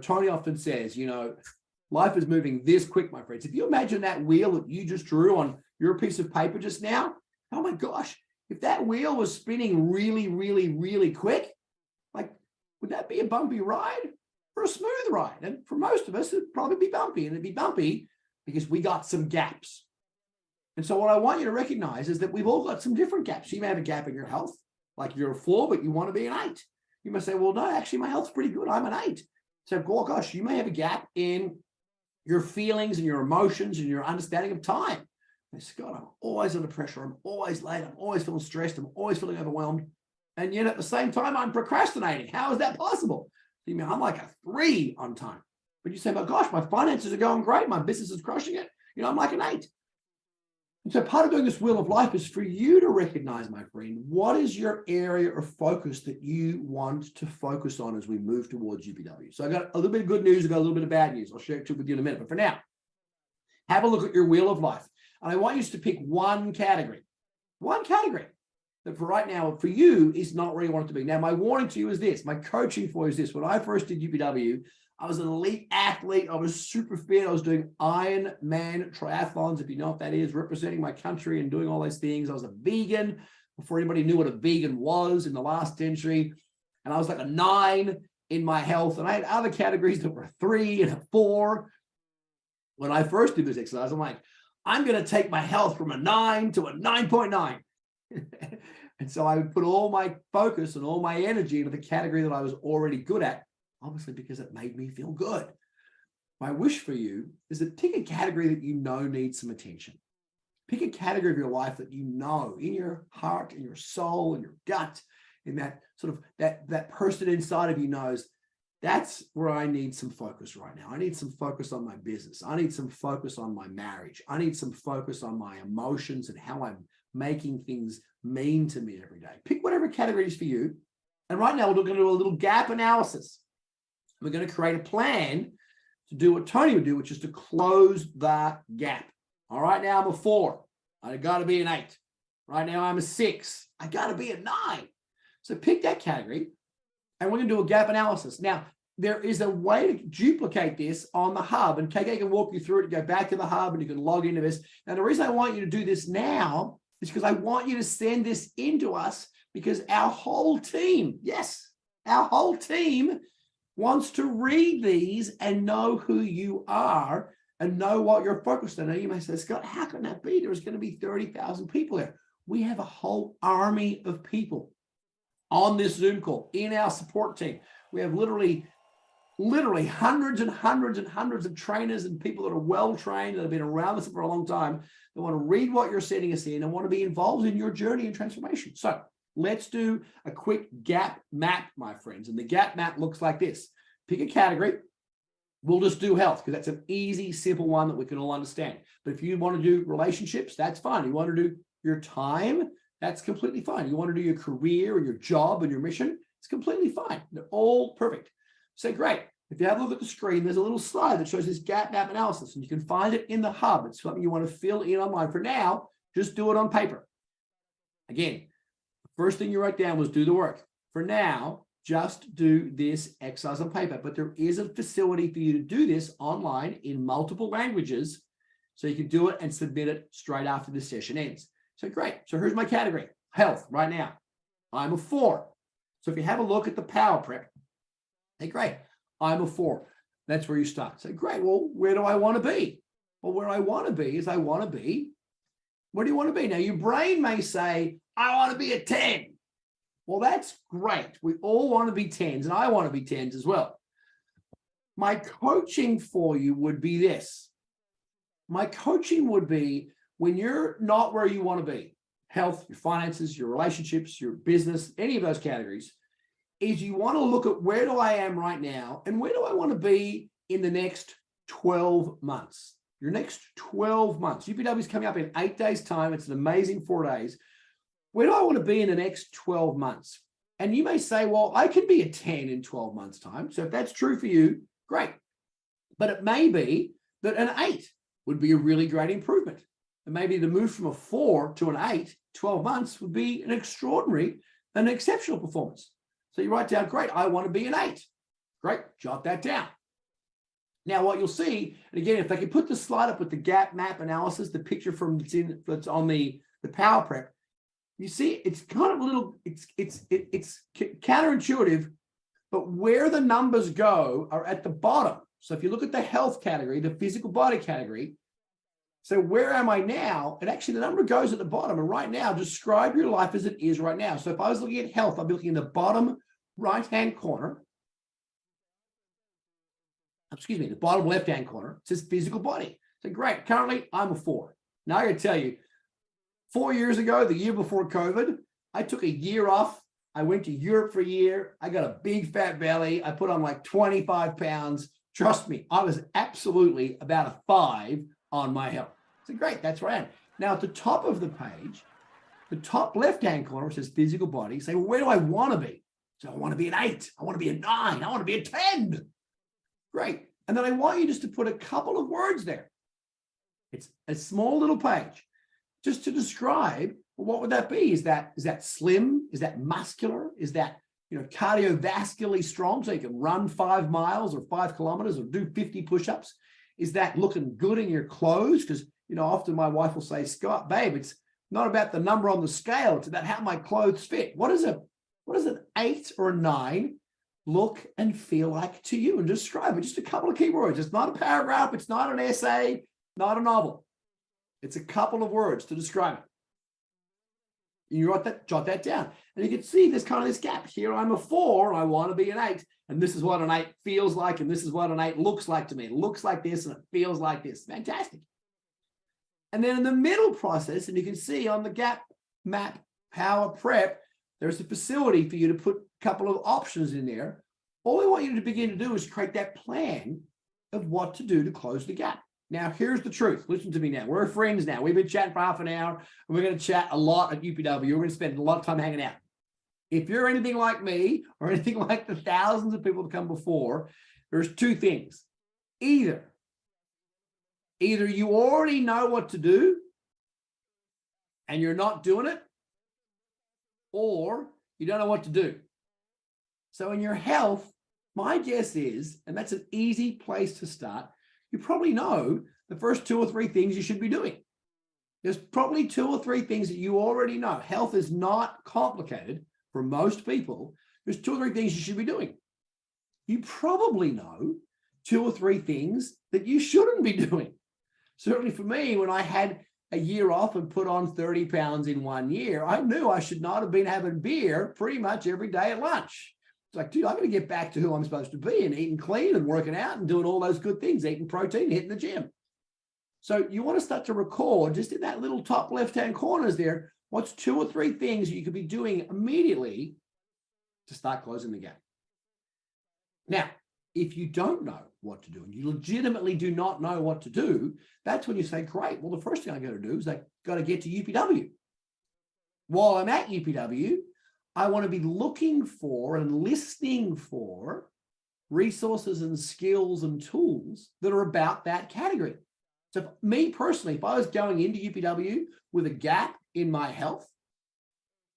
Tony often says, life is moving this quick, my friends. If you imagine that wheel that you just drew on your piece of paper just now, oh my gosh, if that wheel was spinning really, really, really quick, would that be a bumpy ride or a smooth ride? And for most of us, it'd probably be bumpy. And it'd be bumpy because we got some gaps. And so what I want you to recognize is that we've all got some different gaps. You may have a gap in your health, like you're a 4, but you want to be an 8. You may say, well, no, actually my health's pretty good. I'm an 8. So, oh gosh, you may have a gap in your feelings and your emotions and your understanding of time. And Scott, I'm always under pressure. I'm always late. I'm always feeling stressed. I'm always feeling overwhelmed. And yet at the same time, I'm procrastinating. How is that possible? You mean I'm like a 3 on time. But you say, my gosh, my finances are going great. My business is crushing it. I'm like an 8. And so part of doing this wheel of life is for you to recognize, my friend, what is your area of focus that you want to focus on as we move towards UPW. So I got a little bit of good news. I got a little bit of bad news. I'll share it with you in a minute. But for now, have a look at your wheel of life. And I want you to pick one category that for right now, for you, is not where you want it to be. Now, my warning to you is this. My coaching for you is this. When I first did UPW, I was an elite athlete. I was super fit. I was doing Ironman triathlons, if you know what that is, representing my country and doing all those things. I was a vegan before anybody knew what a vegan was in the last century. And I was like a 9 in my health. And I had other categories that were a 3 and a 4. When I first did this exercise, I'm like, I'm going to take my health from a 9 to a 9.9. And so I would put all my focus and all my energy into the category that I was already good at, obviously because it made me feel good. My wish for you is to pick a category that you know needs some attention. Pick a category of your life that you know in your heart, in your soul, in your gut, in that sort of that person inside of you knows That's where I need some focus right now. I need some focus on my business. I need some focus on my marriage. I need some focus on my emotions and how I'm making things mean to me every day. Pick whatever category is for you. And right now, we're going to do a little gap analysis. We're going to create a plan to do what Tony would do, which is to close the gap. All right, now I'm a 4. I got to be an 8. Right now I'm a 6. I got to be a 9. So pick that category, and we're going to do a gap analysis. Now, there is a way to duplicate this on the hub, and KK can walk you through it. Go back to the hub, and you can log into this. Now, the reason I want you to do this now is because I want you to send this into us, because our whole team, yes, our whole team wants to read these and know who you are and know what you're focused on. Now, you may say, Scott, how can that be? There's going to be 30,000 people there. We have a whole army of people on this Zoom call in our support team. We have literally hundreds and hundreds and hundreds of trainers and people that are well-trained, that have been around this for a long time, that want to read what you're sending us in and want to be involved in your journey and transformation. So let's do a quick gap map, my friends. And the gap map looks like this. Pick a category. We'll just do health, because that's an easy, simple one that we can all understand. But if you want to do relationships, that's fine. You want to do your time, that's completely fine. You want to do your career or your job and your mission, it's completely fine. They're all perfect. So great. If you have a look at the screen, there's a little slide that shows this gap map analysis, and you can find it in the hub. It's something you want to fill in online. For now, just do it on paper. Again, the first thing you wrote down was do the work. For now, just do this exercise on paper. But there is a facility for you to do this online in multiple languages, so you can do it and submit it straight after this session ends. So great. So here's my category, health right now. I'm a 4. So if you have a look at the power prep, hey, great. I'm a 4. That's where you start. So great. Well, where do I want to be? Well, where I want to be is where do you want to be? Now, your brain may say, I want to be a 10. Well, that's great. We all want to be 10s, and I want to be 10s as well. My coaching for you would be this. My coaching would be, when you're not where you want to be, health, your finances, your relationships, your business, any of those categories, is you want to look at where do I am right now and where do I want to be in the next 12 months. Your next 12 months. UPW is coming up in 8 days' time. It's an amazing 4 days. Where do I want to be in the next 12 months? And you may say, well, I can be a 10 in 12 months' time. So if that's true for you, great. But it may be that an 8 would be a really great improvement. And maybe the move from a 4 to an 8, 12 months would be an extraordinary and exceptional performance. So you write down, great, I want to be an 8. Great, jot that down. Now, what you'll see, and again, if they can put the slide up with the gap map analysis, the picture from that's on the power prep, you see it's kind of a little, it's counterintuitive, but where the numbers go are at the bottom. So if you look at the health category, the physical body category, so where am I now? And actually the number goes at the bottom. And right now, describe your life as it is right now. So if I was looking at health, I'd be looking in the bottom right-hand corner. Excuse me, the bottom left-hand corner. It says physical body. So great. Currently, I'm a 4. Now I got to tell you, 4 years ago, the year before COVID, I took a year off. I went to Europe for a year. I got a big fat belly. I put on like 25 pounds. Trust me, I was absolutely about a 5 on my health. So great, that's where I am. Now at the top of the page, the top left-hand corner says physical body. Say, well, where do I want to be? So I want to be an 8. I want to be a 9. I want to be a 10. Great. And then I want you just to put a couple of words there. It's a small little page just to describe, well, what would that be? Is that slim? Is that muscular? Is that, cardiovascularly strong so you can run 5 miles or 5 kilometers or do 50 push-ups? Is that looking good in your clothes? Because, often my wife will say, Scott, babe, it's not about the number on the scale. It's about how my clothes fit. What does an 8 or a 9 look and feel like to you? And describe it. Just a couple of key words. It's not a paragraph. It's not an essay, not a novel. It's a couple of words to describe it. You jot that down. And you can see there's kind of this gap. Here I'm a 4, I want to be an 8. And this is what an 8 feels like, and this is what an 8 looks like to me. It looks like this, and it feels like this. Fantastic. And then in the middle process, and you can see on the gap map power prep, there's a facility for you to put a couple of options in there. all I want you to begin to do is create that plan of what to do to close the gap. Now, here's the truth. Listen to me now. We're friends now. We've been chatting for half an hour, and we're going to chat a lot at UPW. We're going to spend a lot of time hanging out. If you're anything like me or anything like the thousands of people that come before, there's two things. Either you already know what to do and you're not doing it, or you don't know what to do. So in your health, my guess is, and that's an easy place to start, you probably know the first 2 or 3 things you should be doing. There's probably 2 or 3 things that you already know. Health is not complicated for most people. There's 2 or 3 things you should be doing. You probably know 2 or 3 things that you shouldn't be doing. Certainly for me, when I had a year off and put on 30 pounds in 1 year, I knew I should not have been having beer pretty much every day at lunch. It's like, dude, I'm going to get back to who I'm supposed to be and eating clean and working out and doing all those good things, eating protein, hitting the gym. So you want to start to record just in that little top left-hand corners there, what's 2 or 3 things you could be doing immediately to start closing the gap. Now, if you don't know what to do and you legitimately do not know what to do, that's when you say, great, well, the first thing I got to do is I got to get to UPW. While I'm at UPW, I want to be looking for and listening for resources and skills and tools that are about that category. So me personally, if I was going into UPW with a gap in my health,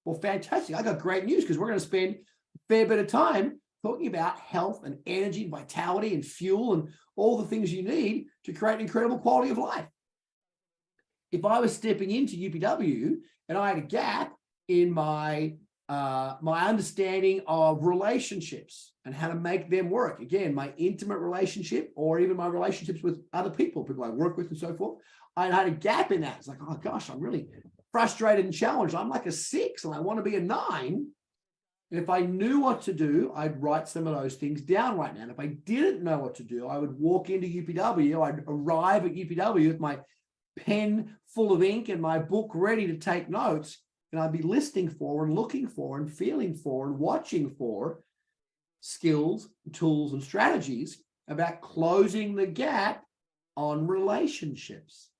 well, fantastic. I got great news because we're going to spend a fair bit of time talking about health and energy and vitality and fuel and all the things you need to create an incredible quality of life. If I was stepping into UPW and I had a gap in my understanding of relationships and how to make them work. Again, my intimate relationship or even my relationships with other people I work with and so forth. I had a gap in that. It's like, oh gosh, I'm really frustrated and challenged. I'm like a 6 and I want to be a 9. And if I knew what to do, I'd write some of those things down right now. And if I didn't know what to do, I would walk into UPW. I'd arrive at UPW with my pen full of ink and my book ready to take notes. And I'd be listening for and looking for and feeling for and watching for skills, tools, and strategies about closing the gap on relationships.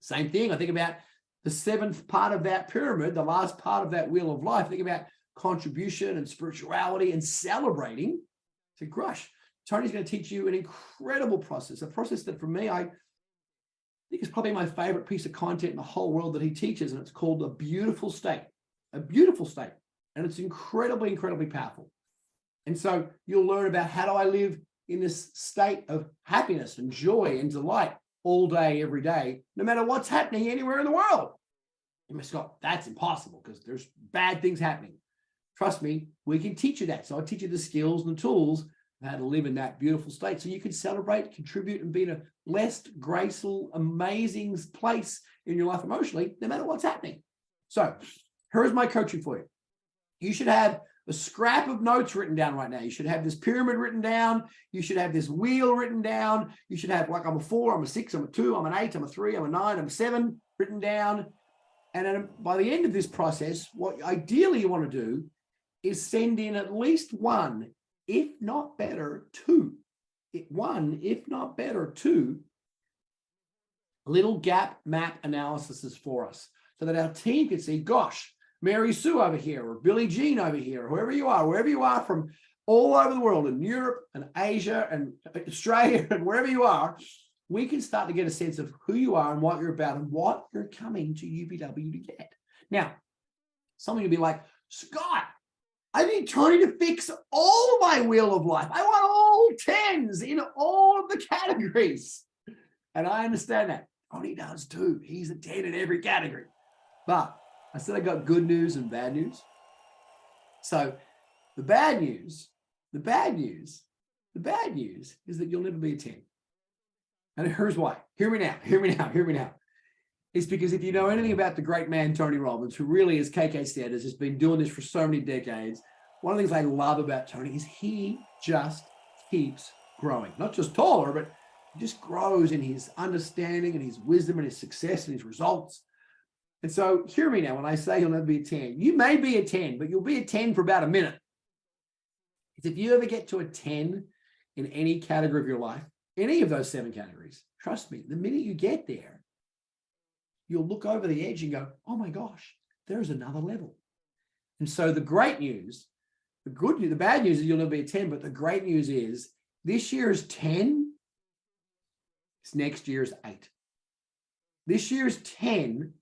Same thing. I think about the 7th part of that pyramid, the last part of that wheel of life. Think about contribution and spirituality and celebrating. So, gosh, Tony's going to teach you an incredible process, a process that for me, I think it's probably my favorite piece of content in the whole world that he teaches, and it's called A Beautiful State. A Beautiful State. And it's incredibly, incredibly powerful. And so you'll learn about how do I live in this state of happiness and joy and delight all day, every day, no matter what's happening anywhere in the world. You must go, that's impossible because there's bad things happening. Trust me, we can teach you that. So I'll teach you the skills and the tools how to live in that beautiful state so you can celebrate, contribute, and be in a blessed, graceful, amazing place in your life emotionally, no matter what's happening. So here's my coaching for you. You should have a scrap of notes written down right now. You should have this pyramid written down. You should have this wheel written down. You should have, like, I'm a 4, I'm a 6, I'm a 2, I'm an 8, I'm a 3, I'm a 9, I'm a 7 written down. And then by the end of this process, what ideally you want to do is send in at least 1, if not better, 2. 1, if not better, 2 little gap map analyses for us so that our team can see, gosh, Mary Sue over here or Billie Jean over here, or wherever you are from all over the world, in Europe and Asia and Australia and wherever you are, we can start to get a sense of who you are and what you're about and what you're coming to UPW to get. Now, some of you will be like, Scott, I need Tony to fix all of my wheel of life. I want all 10s in all of the categories. And I understand that. Tony does too. He's a 10 in every category. But I said I got good news and bad news. So the bad news is that you'll never be a 10. And here's why. Hear me now. It's because if you know anything about the great man, Tony Robbins, who really, as KK said, has just been doing this for so many decades, one of the things I love about Tony is he just keeps growing. Not just taller, but he just grows in his understanding and his wisdom and his success and his results. And so hear me now when I say you'll never be a 10. You may be a 10, but you'll be a 10 for about a minute. is if you ever get to a 10 in any category of your life, any of those 7 categories, trust me, the minute you get there, you'll look over the edge and go, oh my gosh, there's another level. And so the great news, the good news, the bad news is you'll never be a 10, but the great news is this year's 10 is next year's 8. This year's 10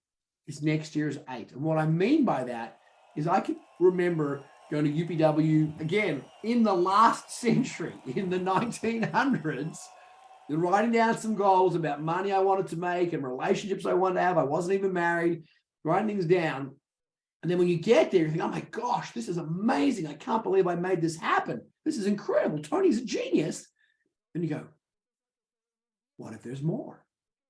is next year's 8. And what I mean by that is I can remember going to UPW, again, in the last century, in the 1900s, and writing down some goals about money I wanted to make and relationships I wanted to have. I wasn't even married, writing things down. And then when you get there, you think, oh my gosh, this is amazing. I can't believe I made this happen. This is incredible. Tony's a genius. And you go, what if there's more?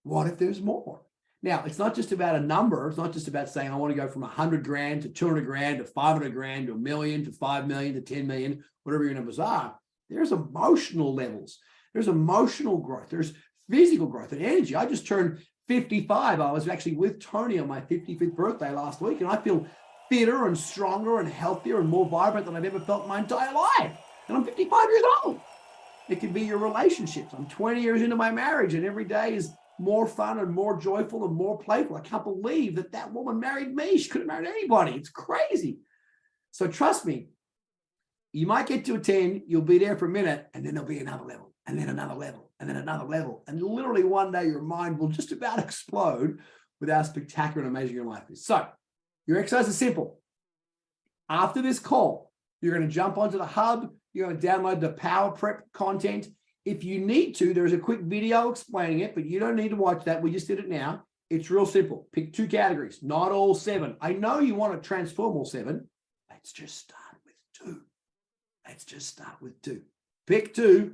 What if there's more? Now, it's not just about a number. It's not just about saying, I want to go from 100 grand to 200 grand to 500 grand to $1 million to 5 million to 10 million, whatever your numbers are. There's emotional levels. There's emotional growth. There's physical growth and energy. I just turned 55. I was actually with Tony on my 55th birthday last week, and I feel fitter and stronger and healthier and more vibrant than I've ever felt in my entire life. And I'm 55 years old. It can be your relationships. I'm 20 years into my marriage, and every day is more fun and more joyful and more playful. I can't believe that that woman married me. She could have married anybody. It's crazy. So trust me, you might get to a 10, you'll be there for a minute, and then there'll be another level, and then another level, and then another level. And literally one day your mind will just about explode with how spectacular and amazing your life is. So your exercise is simple. After this call, you're going to jump onto the hub. You're going to download the Power Prep content. If you need to, there's a quick video explaining it, but you don't need to watch that. We just did it now. It's real simple. Pick 2 categories, not all 7. I know you want to transform all 7. Let's just start with 2. Let's just start with 2. Pick 2.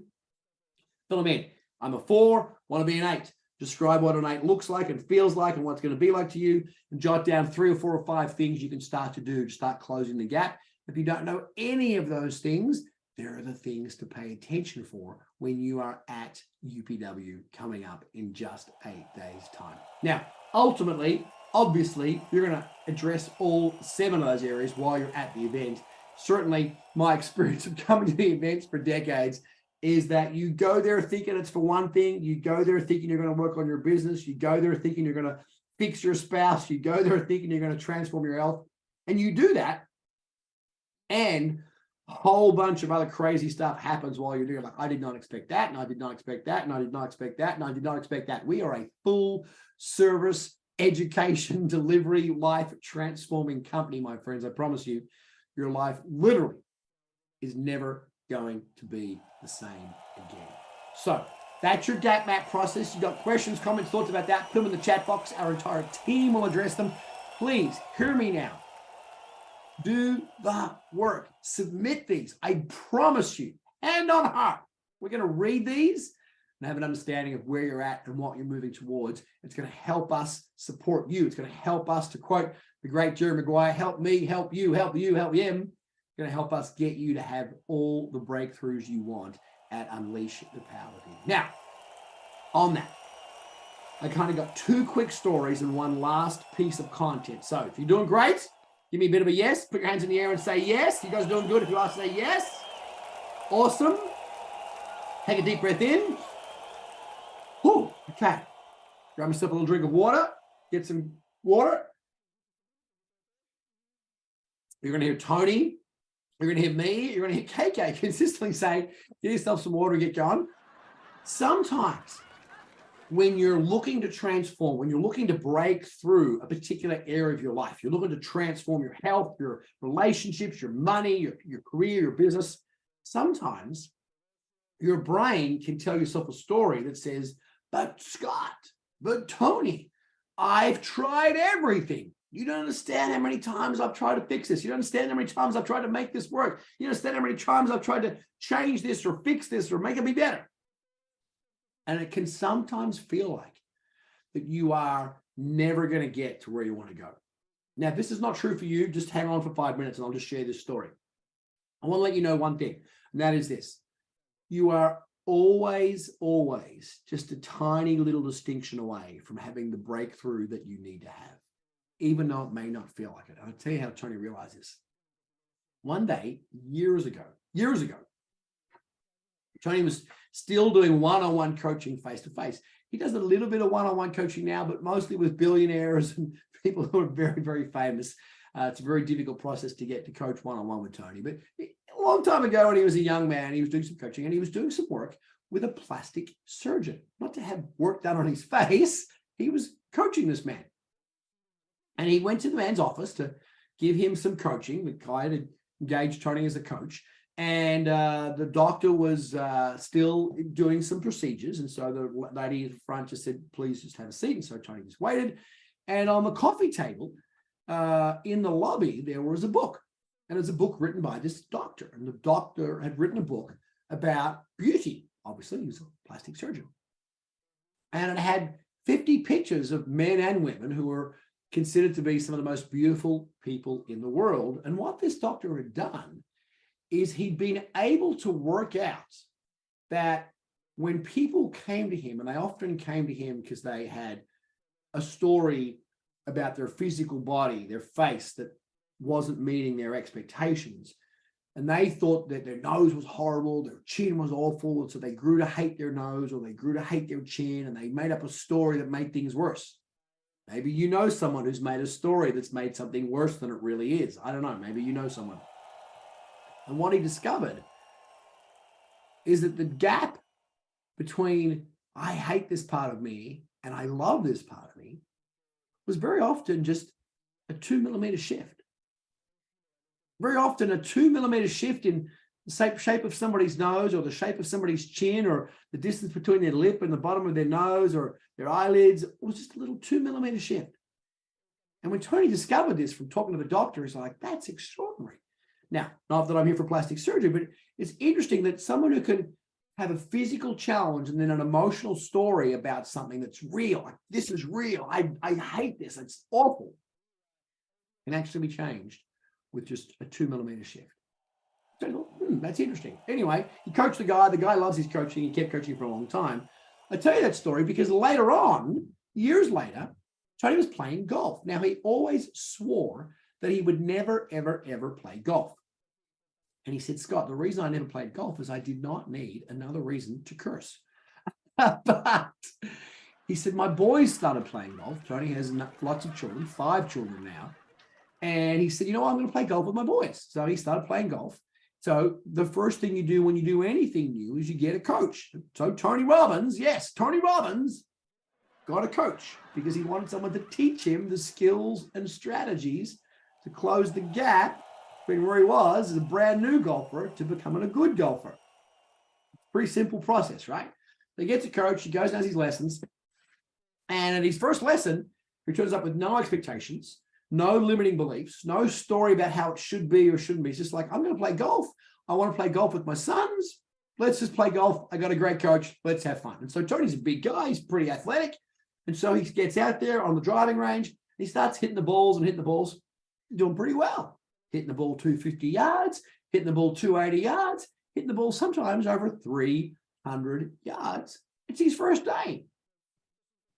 Fill them in. I'm a 4, want to be an 8. Describe what an 8 looks like and feels like and what's going to be like to you, and jot down 3 or 4 or 5 things you can start to do to start closing the gap. If you don't know any of those things, there are the things to pay attention for when you are at UPW coming up in just 8 days' time. Now, ultimately, obviously, you're going to address all 7 of those areas while you're at the event. Certainly, my experience of coming to the events for decades is that you go there thinking it's for one thing. You go there thinking you're going to work on your business. You go there thinking you're going to fix your spouse. You go there thinking you're going to transform your health. And you do that, and a whole bunch of other crazy stuff happens while you're doing it. Like, I did not expect that, and I did not expect that, and I did not expect that, and I did not expect that. We are a full service education delivery life transforming company, my friends. I promise you, your life literally is never going to be the same again. So that's your gap map process. You've got questions, comments, thoughts about that, put them in the chat box. Our entire team will address them. Please hear me now. Do the work. Submit these. I promise you, hand on heart, we're going to read these and have an understanding of where you're at and what you're moving towards. It's going to help us support you. It's going to help us, to quote the great Jerry Maguire, help me, help you, help you, help him. It's going to help us get you to have all the breakthroughs you want at Unleash the Power Within. Now, on that, I kind of got 2 quick stories and 1 last piece of content. So if you're doing great, give me a bit of a yes. Put your hands in the air and say yes. You guys are doing good. If you are, say yes. Awesome. Take a deep breath in. Whew. Okay. Grab yourself a little drink of water. Get some water. You're going to hear Tony. You're going to hear me. You're going to hear KK consistently saying, get yourself some water and get going. Sometimes when you're looking to transform, when you're looking to break through a particular area of your life, you're looking to transform your health, your relationships, your money, your career, your business, sometimes your brain can tell yourself a story that says, but Scott, but Tony, I've tried everything. You don't understand how many times I've tried to fix this. You don't understand how many times I've tried to make this work. You don't understand how many times I've tried to change this or fix this or make it be better. And it can sometimes feel like that you are never going to get to where you want to go. Now, if this is not true for you, just hang on for 5 minutes and I'll just share this story. I want to let you know one thing, and that is this. You are always just a tiny little distinction away from having the breakthrough that you need to have, even though it may not feel like it. I'll tell you how Tony realized this. One day, years ago, years ago. Tony was still doing one-on-one coaching face-to-face. He does a little bit of one-on-one coaching now, but mostly with billionaires and people who are very, very famous. It's a very difficult process to get to coach one-on-one with Tony. But a long time ago, when he was a young man, he was doing some coaching, and he was doing some work with a plastic surgeon. Not to have work done on his face, he was coaching this man. And he went to the man's office to give him some coaching. The guy had engaged Tony as a coach. And the doctor was still doing some procedures. And so the lady in front just said, please just have a seat. And so Tony just waited. And on the coffee table in the lobby, there was a book. And it was a book written by this doctor. And the doctor had written a book about beauty. Obviously, he was a plastic surgeon. And it had 50 pictures of men and women who were considered to be some of the most beautiful people in the world. And what this doctor had done is he'd been able to work out that when people came to him, and they often came to him because they had a story about their physical body, their face that wasn't meeting their expectations, and they thought that their nose was horrible, their chin was awful, and so they grew to hate their nose or they grew to hate their chin, and they made up a story that made things worse. Maybe you know someone who's made a story that's made something worse than it really is. I don't know. Maybe you know someone. And what he discovered is that the gap between I hate this part of me and I love this part of me was very often just a 2 millimeter shift. Very often a 2 millimeter shift in the shape of somebody's nose or the shape of somebody's chin or the distance between their lip and the bottom of their nose or their eyelids. It was just a little 2 millimeter shift. And when Tony discovered this from talking to the doctor, he's like, that's extraordinary. Now, not that I'm here for plastic surgery, but it's interesting that someone who can have a physical challenge and then an emotional story about something that's real, like this is real, I hate this, it's awful, can actually be changed with just a 2 millimeter shift. So, that's interesting. Anyway, he coached the guy loves his coaching, he kept coaching for a long time. I tell you that story because later on, years later, Tony was playing golf. Now, he always swore that he would never, ever, ever play golf. And he said, Scott, the reason I never played golf is I did not need another reason to curse. But he said, my boys started playing golf. Tony has lots of children, 5 children now. And he said, you know what, I'm going to play golf with my boys. So he started playing golf. So the first thing you do when you do anything new is you get a coach. So Tony Robbins, yes, Tony Robbins got a coach because he wanted someone to teach him the skills and strategies to close the gap between where he was as a brand new golfer to becoming a good golfer. Pretty simple process, right? So he gets a coach, he goes and does his lessons. And at his first lesson, he turns up with no expectations, no limiting beliefs, no story about how it should be or shouldn't be. It's just like, I'm going to play golf. I want to play golf with my sons. Let's just play golf. I got a great coach. Let's have fun. And so Tony's a big guy. He's pretty athletic. And so he gets out there on the driving range. He starts hitting the balls, doing pretty well. Hitting the ball 250 yards, hitting the ball 280 yards, hitting the ball sometimes over 300 yards. It's his first day.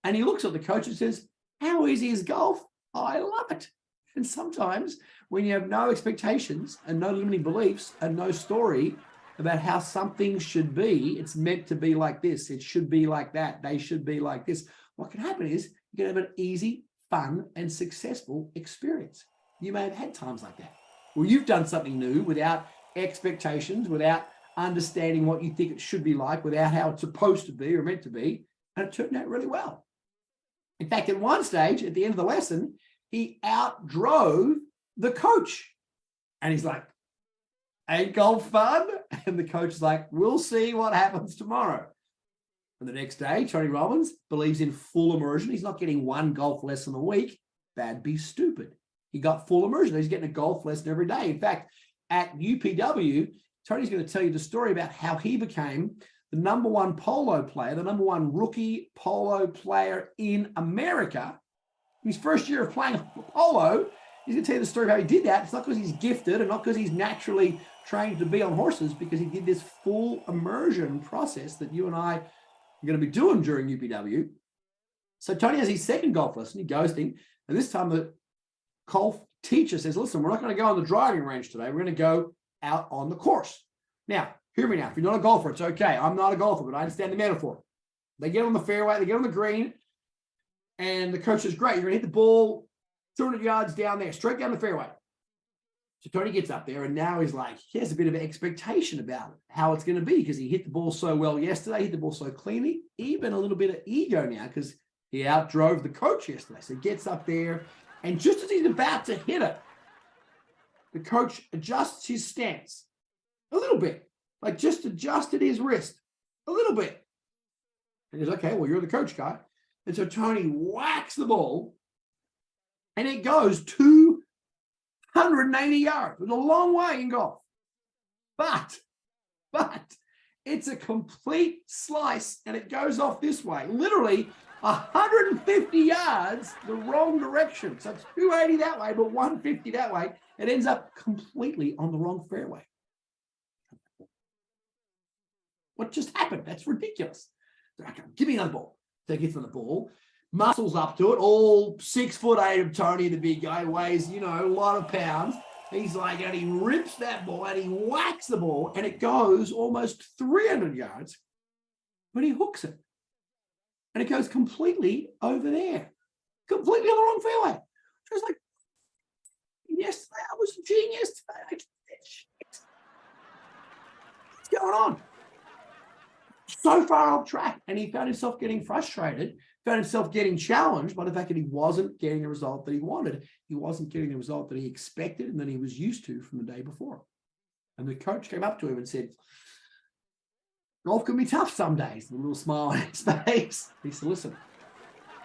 And he looks at the coach and says, how easy is golf? Oh, I love it. And sometimes when you have no expectations and no limiting beliefs and no story about how something should be, it's meant to be like this, it should be like that, they should be like this. What can happen is you can have an easy, fun, and successful experience. You may have had times like that where you've done something new without expectations, without understanding what you think it should be like, without how it's supposed to be or meant to be, and it turned out really well. In fact, at one stage, at the end of the lesson, he outdrove the coach. And he's like, ain't golf fun? And the coach is like, we'll see what happens tomorrow. And the next day, Tony Robbins believes in full immersion. He's not getting one golf lesson a week. That'd be stupid. He got full immersion. He's getting a golf lesson every day. In fact, at UPW, Tony's going to tell you the story about how he became the #1 polo player, the #1 rookie polo player in America. In his first year of playing polo, he's going to tell you the story of how he did that. It's not because he's gifted and not because he's naturally trained to be on horses, because he did this full immersion process that you and I are going to be doing during UPW. So Tony has his second golf lesson. He goes in, and this time the golf teacher says, listen, we're not going to go on the driving range today. We're going to go out on the course. Now, hear me now. If you're not a golfer, it's okay. I'm not a golfer, but I understand the metaphor. They get on the fairway, they get on the green, and the coach says, great, you're going to hit the ball 200 yards down there, straight down the fairway. So Tony gets up there, and now he's like, he has a bit of an expectation about how it's going to be because he hit the ball so well yesterday, hit the ball so cleanly, even a little bit of ego now because he outdrove the coach yesterday. So he gets up there, and just as he's about to hit it, the coach adjusts his stance a little bit, like just adjusted his wrist a little bit. And he's okay, well, you're the coach guy. And so Tony whacks the ball, and it goes 280 yards. It's a long way in golf. But it's a complete slice, and it goes off this way, literally 150 yards the wrong direction. So it's 280 that way, but 150 that way. It ends up completely on the wrong fairway. What just happened? That's ridiculous. Okay, give me another ball. So he gets on the ball, muscles up to it, all 6'8" of Tony, the big guy, weighs, a lot of pounds. He's like, and he rips that ball and he whacks the ball and it goes almost 300 yards, but he hooks it. And it goes completely over there, completely on the wrong fairway. So I was like, yesterday I was a genius. Shit. What's going on? So far off track, and he found himself getting frustrated, found himself getting challenged by the fact that he wasn't getting the result that he wanted. He wasn't getting the result that he expected and that he was used to from the day before. And the coach came up to him and said, golf can be tough some days. A little smile on his face. He said, listen,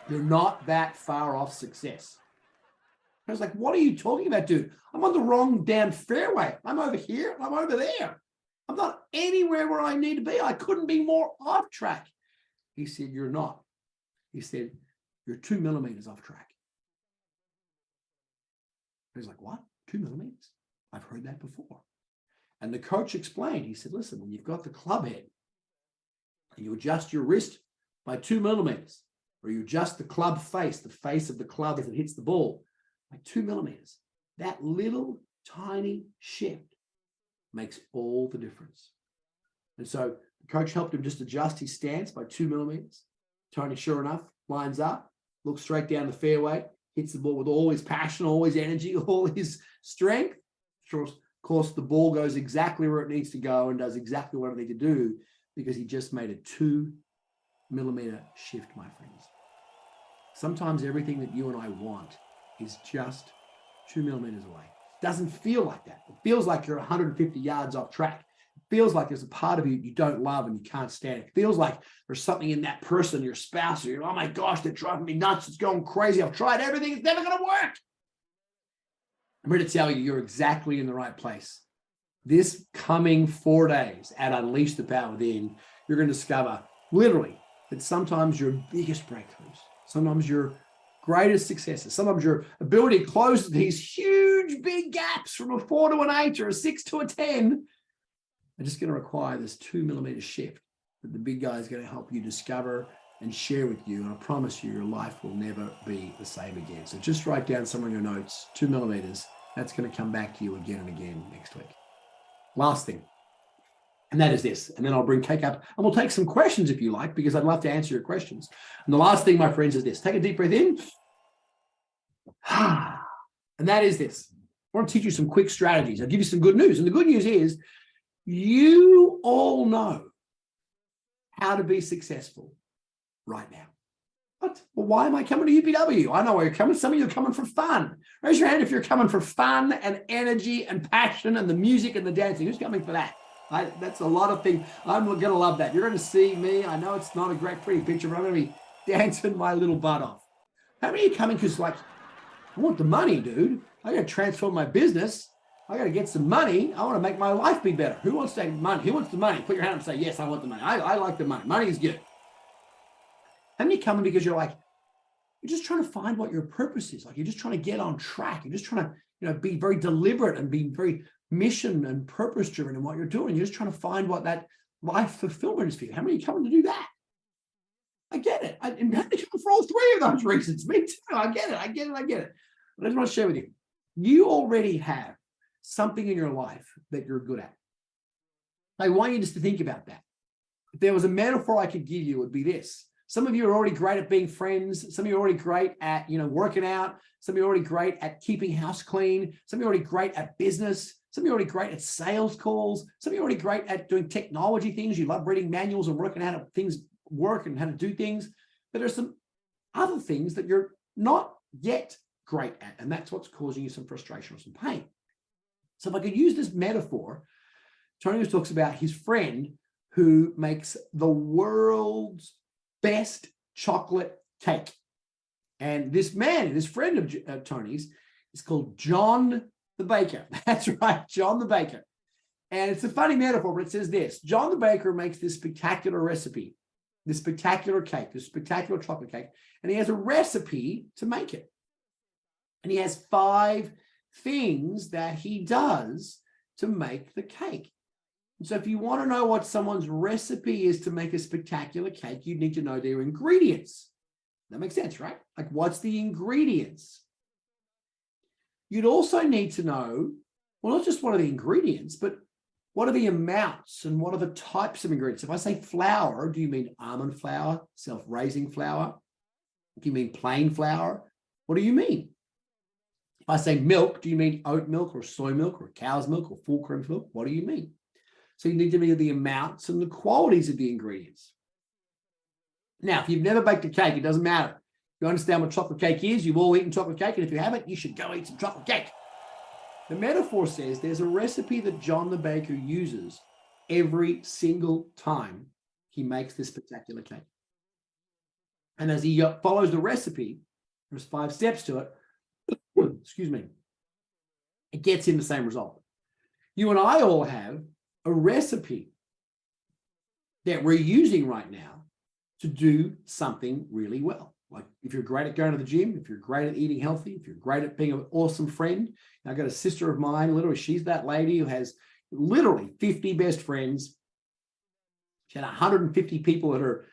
you're not that far off success. I was like, what are you talking about, dude? I'm on the wrong damn fairway. I'm over here. I'm over there. I'm not anywhere where I need to be. I couldn't be more off track. He said, you're not. He said, you're 2 millimeters off track. I was like, what? 2 millimeters? I've heard that before. And the coach explained, he said, listen, when you've got the club head and you adjust your wrist by 2 millimeters, or you adjust the club face, the face of the club as it hits the ball by 2 millimeters, that little tiny shift makes all the difference. And so the coach helped him just adjust his stance by 2 millimeters. Tony, sure enough, lines up, looks straight down the fairway, hits the ball with all his passion, all his energy, all his strength. Of course, the ball goes exactly where it needs to go and does exactly what it needs to do because he just made a 2 millimeter shift, my friends. Sometimes everything that you and I want is just 2 millimeters away. Doesn't feel like that. It feels like you're 150 yards off track. It feels like there's a part of you you don't love and you can't stand it. It feels like there's something in that person, your spouse, or you're, oh my gosh, they're driving me nuts. It's going crazy. I've tried everything. It's never going to work. I'm here to tell you, you're exactly in the right place. This coming 4 days at Unleash the Power Within, you're going to discover literally that sometimes your biggest breakthroughs, sometimes your greatest successes, sometimes your ability to close these huge, big gaps from a 4 to an 8 or a 6 to a 10 are just going to require this 2 millimeter shift that the big guy is going to help you discover and share with you. And I promise you, your life will never be the same again. So just write down somewhere in your notes, 2 millimeters. That's going to come back to you again and again next week. Last thing, and that is this. And then I'll bring Cake up and we'll take some questions if you like, because I'd love to answer your questions. And the last thing, my friends, is this. Take a deep breath in. And that is this. I want to teach you some quick strategies. I'll give you some good news. And the good news is you all know how to be successful right now. What? Well, why am I coming to UPW? I know where you're coming. Some of you are coming for fun. Raise your hand if you're coming for fun and energy and passion and the music and the dancing. Who's coming for that? That's a lot of things. I'm going to love that. You're going to see me. I know it's not a great, pretty picture, but I'm going to be dancing my little butt off. How many are coming because, like, I want the money, dude. I got to transform my business. I got to get some money. I want to make my life be better. Who wants that money? Who wants the money? Put your hand up and say, yes, I want the money. I like the money. Money is good. How many coming because you're just trying to find what your purpose is? Like, you're just trying to get on track. You're just trying to, be very deliberate and be very mission and purpose driven in what you're doing. You're just trying to find what that life fulfillment is for you. How many are coming to do that? I get it. And how many come for all three of those reasons? Me too. I get it. But I just want to share with you. You already have something in your life that you're good at. I want you just to think about that. If there was a metaphor I could give you, it would be this. Some of you are already great at being friends. Some of you are already great at, working out. Some of you are already great at keeping house clean. Some of you are already great at business. Some of you are already great at sales calls. Some of you are already great at doing technology things. You love reading manuals and working out how things work and how to do things. But there's some other things that you're not yet great at, and that's what's causing you some frustration or some pain. So if I could use this metaphor, Tony talks about his friend who makes the world's best chocolate cake. And this man, this friend of Tony's, is called John the Baker. That's right, John the Baker. And it's a funny metaphor, but it says this: John the Baker makes this spectacular recipe, this spectacular cake, this spectacular chocolate cake, and he has a recipe to make it. And he has 5 things that he does to make the cake. So if you want to know what someone's recipe is to make a spectacular cake, you need to know their ingredients. That makes sense, right? Like, what's the ingredients? You'd also need to know, well, not just what are the ingredients, but what are the amounts and what are the types of ingredients? If I say flour, do you mean almond flour, self-raising flour? Do you mean plain flour? What do you mean? If I say milk, do you mean oat milk or soy milk or cow's milk or full cream milk? What do you mean? So you need to know the amounts and the qualities of the ingredients. Now, if you've never baked a cake, it doesn't matter. You understand what chocolate cake is, you've all eaten chocolate cake, and if you haven't, you should go eat some chocolate cake. The metaphor says there's a recipe that John the Baker uses every single time he makes this spectacular cake. And as he follows the recipe, there's 5 steps to it, excuse me, it gets him the same result. You and I all have a recipe that we're using right now to do something really well. Like if you're great at going to the gym, if you're great at eating healthy, if you're great at being an awesome friend. I've got a sister of mine, literally, she's that lady who has literally 50 best friends. She had 150 people at her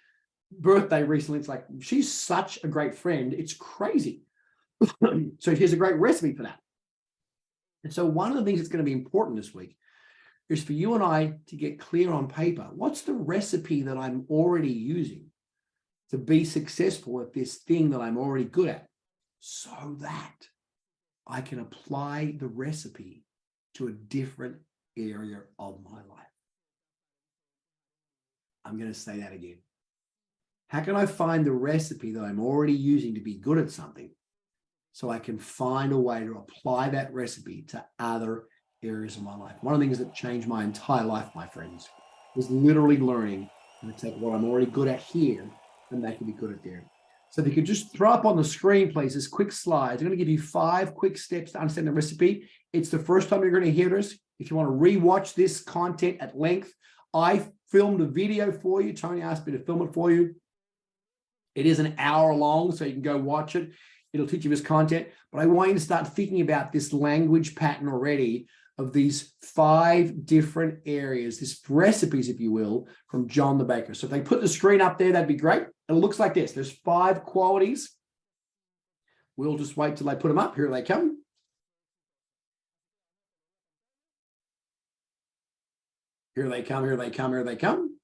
birthday recently. It's like, she's such a great friend. It's crazy. So she has a great recipe for that. And so one of the things that's going to be important this week is for you and I to get clear on paper. What's the recipe that I'm already using to be successful at this thing that I'm already good at, so that I can apply the recipe to a different area of my life? I'm going to say that again. How can I find the recipe that I'm already using to be good at something, so I can find a way to apply that recipe to other areas of my life? One of the things that changed my entire life, my friends, was literally learning how to take what I'm already good at here and make it be good at there. So if you could just throw up on the screen, please, this quick slides. I'm going to give you 5 quick steps to understand the recipe. It's the first time you're going to hear this. If you want to rewatch this content at length, I filmed a video for you. Tony asked me to film it for you. It is an hour long, so you can go watch it. It'll teach you this content, but I want you to start thinking about this language pattern already of these 5 different areas, these recipes, if you will, from John the Baker. So if they put the screen up there, that'd be great. It looks like this. There's 5 qualities. We'll just wait till I put them up. Here they come. Here they come, here they come, here they come.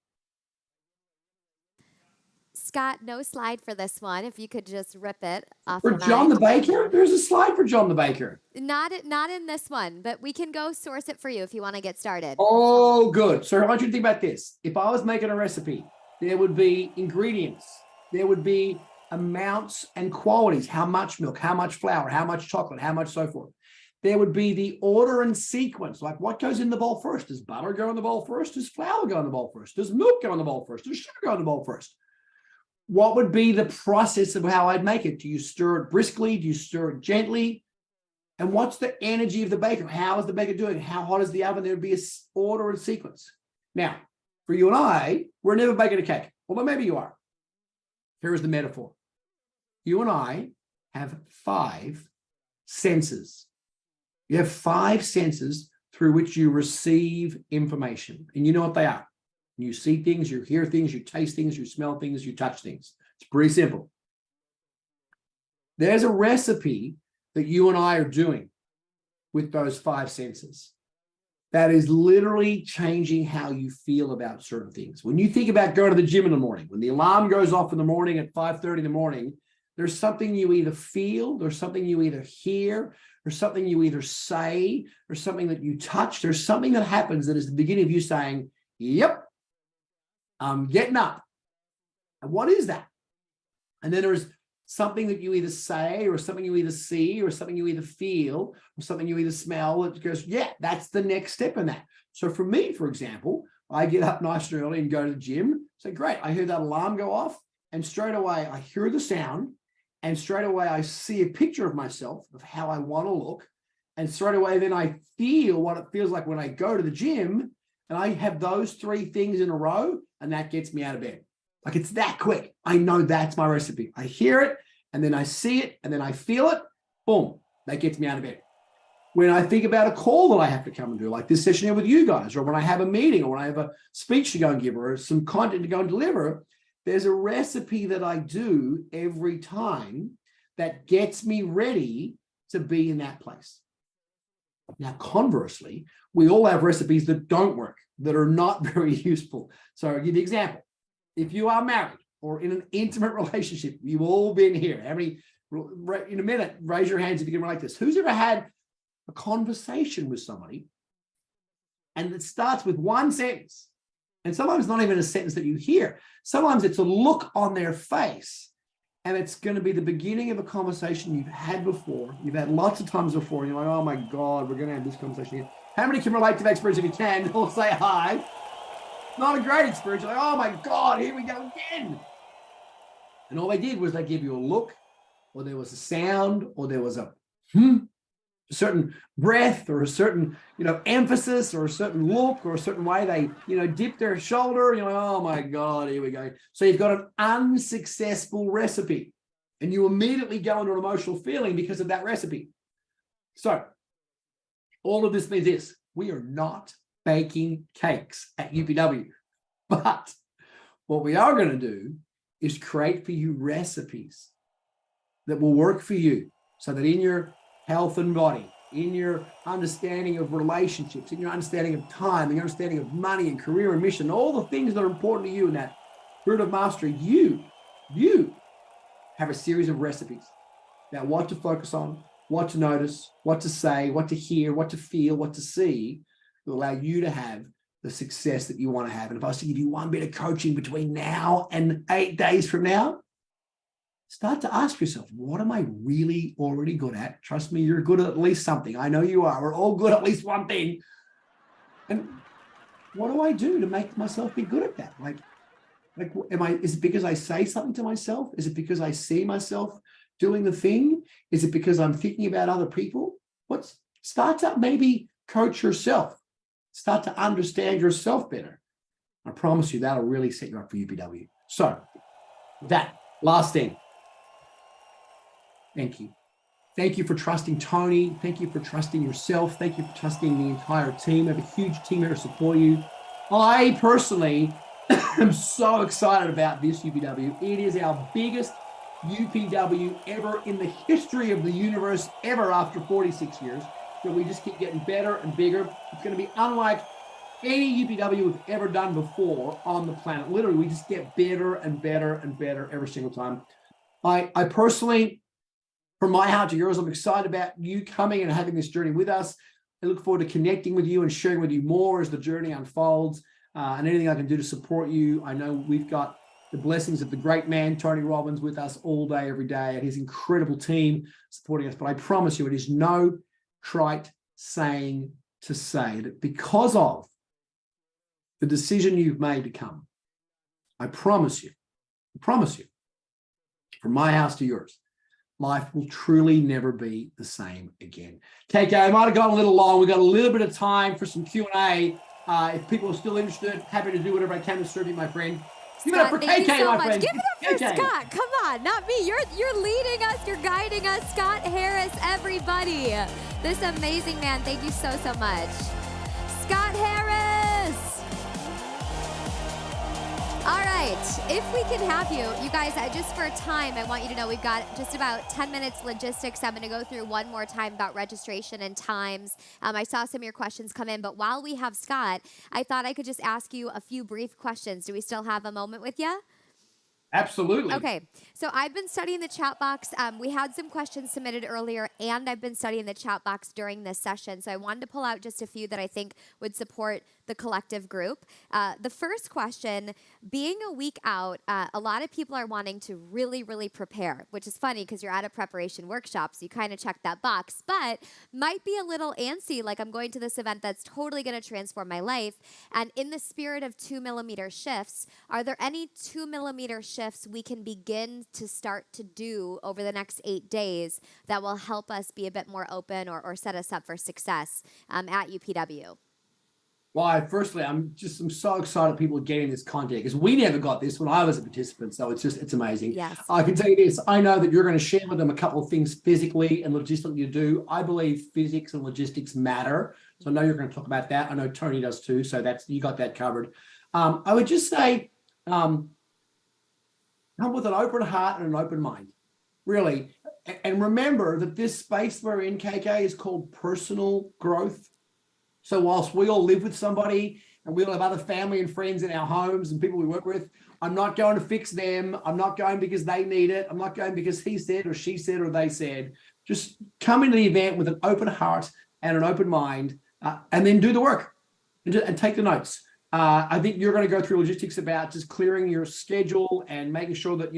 Scott, no slide for this one. If you could just rip it off. For John the Baker? There's a slide for John the Baker. Not in this one, but we can go source it for you if you want to get started. Oh, good. So I want you to think about this. If I was making a recipe, there would be ingredients. There would be amounts and qualities. How much milk, how much flour, how much chocolate, how much so forth. There would be the order and sequence, like what goes in the bowl first? Does butter go in the bowl first? Does flour go in the bowl first? Does milk go in the bowl first? Does sugar go in the bowl first? What would be the process of how I'd make it? Do you stir it briskly? Do you stir it gently? And what's the energy of the baker? How is the baker doing? How hot is the oven? There would be an order and sequence. Now, for you and I, we're never baking a cake. Although maybe you are. Here is the metaphor. You and I have 5 senses. You have 5 senses through which you receive information. And you know what they are. You see things, you hear things, you taste things, you smell things, you touch things. It's pretty simple. There's a recipe that you and I are doing with those 5 senses. that is literally changing how you feel about certain things. When you think about going to the gym in the morning, when the alarm goes off in the morning at 5:30 in the morning, there's something you either feel, there's something you either hear, there's something you either say, there's something that you touch, there's something that happens that is the beginning of you saying, yep, I'm getting up. And what is that? And then there's something that you either say or something you either see or something you either feel or something you either smell that goes, yeah, that's the next step in that. So for me, for example, I get up nice and early and go to the gym. So great, I hear that alarm go off and straight away I hear the sound and straight away I see a picture of myself of how I want to look. And straight away then I feel what it feels like when I go to the gym and I have those three things in a row and that gets me out of bed. Like it's that quick. I know that's my recipe. I hear it and then I see it and then I feel it. Boom, that gets me out of bed. When I think about a call that I have to come and do, like this session here with you guys, or when I have a meeting or when I have a speech to go and give or some content to go and deliver, there's a recipe that I do every time that gets me ready to be in that place. Now, conversely, we all have recipes that don't work, that are not very useful. So I'll give you an example. If you are married or in an intimate relationship, you've all been here. How many, in a minute, raise your hands if you can relate this. Who's ever had a conversation with somebody and it starts with one sentence? And sometimes not even a sentence that you hear. Sometimes it's a look on their face. And it's going to be the beginning of a conversation you've had before. You've had lots of times before. And you're like, oh my God, we're going to have this conversation here. How many can relate to that experience? If you can, or say hi. Not a great experience. You're like, oh my God, here we go again. And all they did was they give you a look, or there was a sound, or there was a certain breath, or a certain, emphasis, or a certain look, or a certain way they, dip their shoulder. You're like, oh my God, here we go. So you've got an unsuccessful recipe, and you immediately go into an emotional feeling because of that recipe. So all of this means this: we are not baking cakes at UPW, but what we are going to do is create for you recipes that will work for you, so that in your health and body, in your understanding of relationships, in your understanding of time, in your understanding of money and career and mission, all the things that are important to you in that root of mastery, you have a series of recipes about what to focus on, what to notice, what to say, what to hear, what to feel, what to see, that will allow you to have the success that you want to have. And if I was to give you one bit of coaching between now and 8 days from now, start to ask yourself, what am I really already good at? Trust me, you're good at least something. I know you are. We're all good at least one thing. And what do I do to make myself be good at that? Is it because I say something to myself? Is it because I see myself doing the thing? Is it because I'm thinking about other people? Start to maybe coach yourself. Start to understand yourself better. I promise you that'll really set you up for UPW. So that last thing. Thank you. Thank you for trusting Tony. Thank you for trusting yourself. Thank you for trusting the entire team. I have a huge team here to support you. I personally am so excited about this UPW. It is our biggest UPW ever in the history of the universe, ever after 46 years. So we just keep getting better and bigger. It's going to be unlike any UPW we've ever done before on the planet. Literally, we just get better and better and better every single time. I personally, from my heart to yours, I'm excited about you coming and having this journey with us. I look forward to connecting with you and sharing with you more as the journey unfolds, and anything I can do to support you. I know we've got the blessings of the great man, Tony Robbins, with us all day, every day, and his incredible team supporting us. But I promise you, it is no trite saying to say that because of the decision you've made to come, I promise you, from my house to yours, life will truly never be the same again. KK, I might have gone a little long. We've got a little bit of time for some Q&A. If people are still interested, happy to do whatever I can to serve you, my friend. Give it up for KK, my friend. Give it up for Scott. Come on, not me. You're leading us. You're guiding us. Scott Harris, everybody. This amazing man. Thank you so much. Scott Harris. All right. right. If we can have you guys, just for time, I want you to know we've got just about 10 minutes logistics. I'm going to go through one more time about registration and times. I saw some of your questions come in, but while we have Scott, I thought I could just ask you a few brief questions. Do we still have a moment with you? Absolutely. Okay, so I've been studying the chat box. We had some questions submitted earlier, and I've been studying the chat box during this session. So I wanted to pull out just a few that I think would support the collective group. The first question, being a week out, a lot of people are wanting to really, really prepare, which is funny because you're at a preparation workshop, so you kind of check that box, but might be a little antsy, like I'm going to this event that's totally going to transform my life. And in the spirit of 2mm shifts, are there any 2mm shifts we can begin to start to do over the next 8 days that will help us be a bit more open or set us up for success at UPW? Well, firstly, I'm so excited people are getting this content because we never got this when I was a participant. So it's amazing. Yes. I can tell you this. I know that you're going to share with them a couple of things physically and logistically to do. I believe physics and logistics matter. So I know you're going to talk about that. I know Tony does too. So you got that covered. I would just say, come with an open heart and an open mind, really. And remember that this space we're in, KK, is called personal growth. So whilst we all live with somebody and we all have other family and friends in our homes and people we work with, I'm not going to fix them. I'm not going because they need it. I'm not going because he said or she said or they said. Just come into the event with an open heart and an open mind, and then do the work and take the notes. I think you're going to go through logistics about just clearing your schedule and making sure that,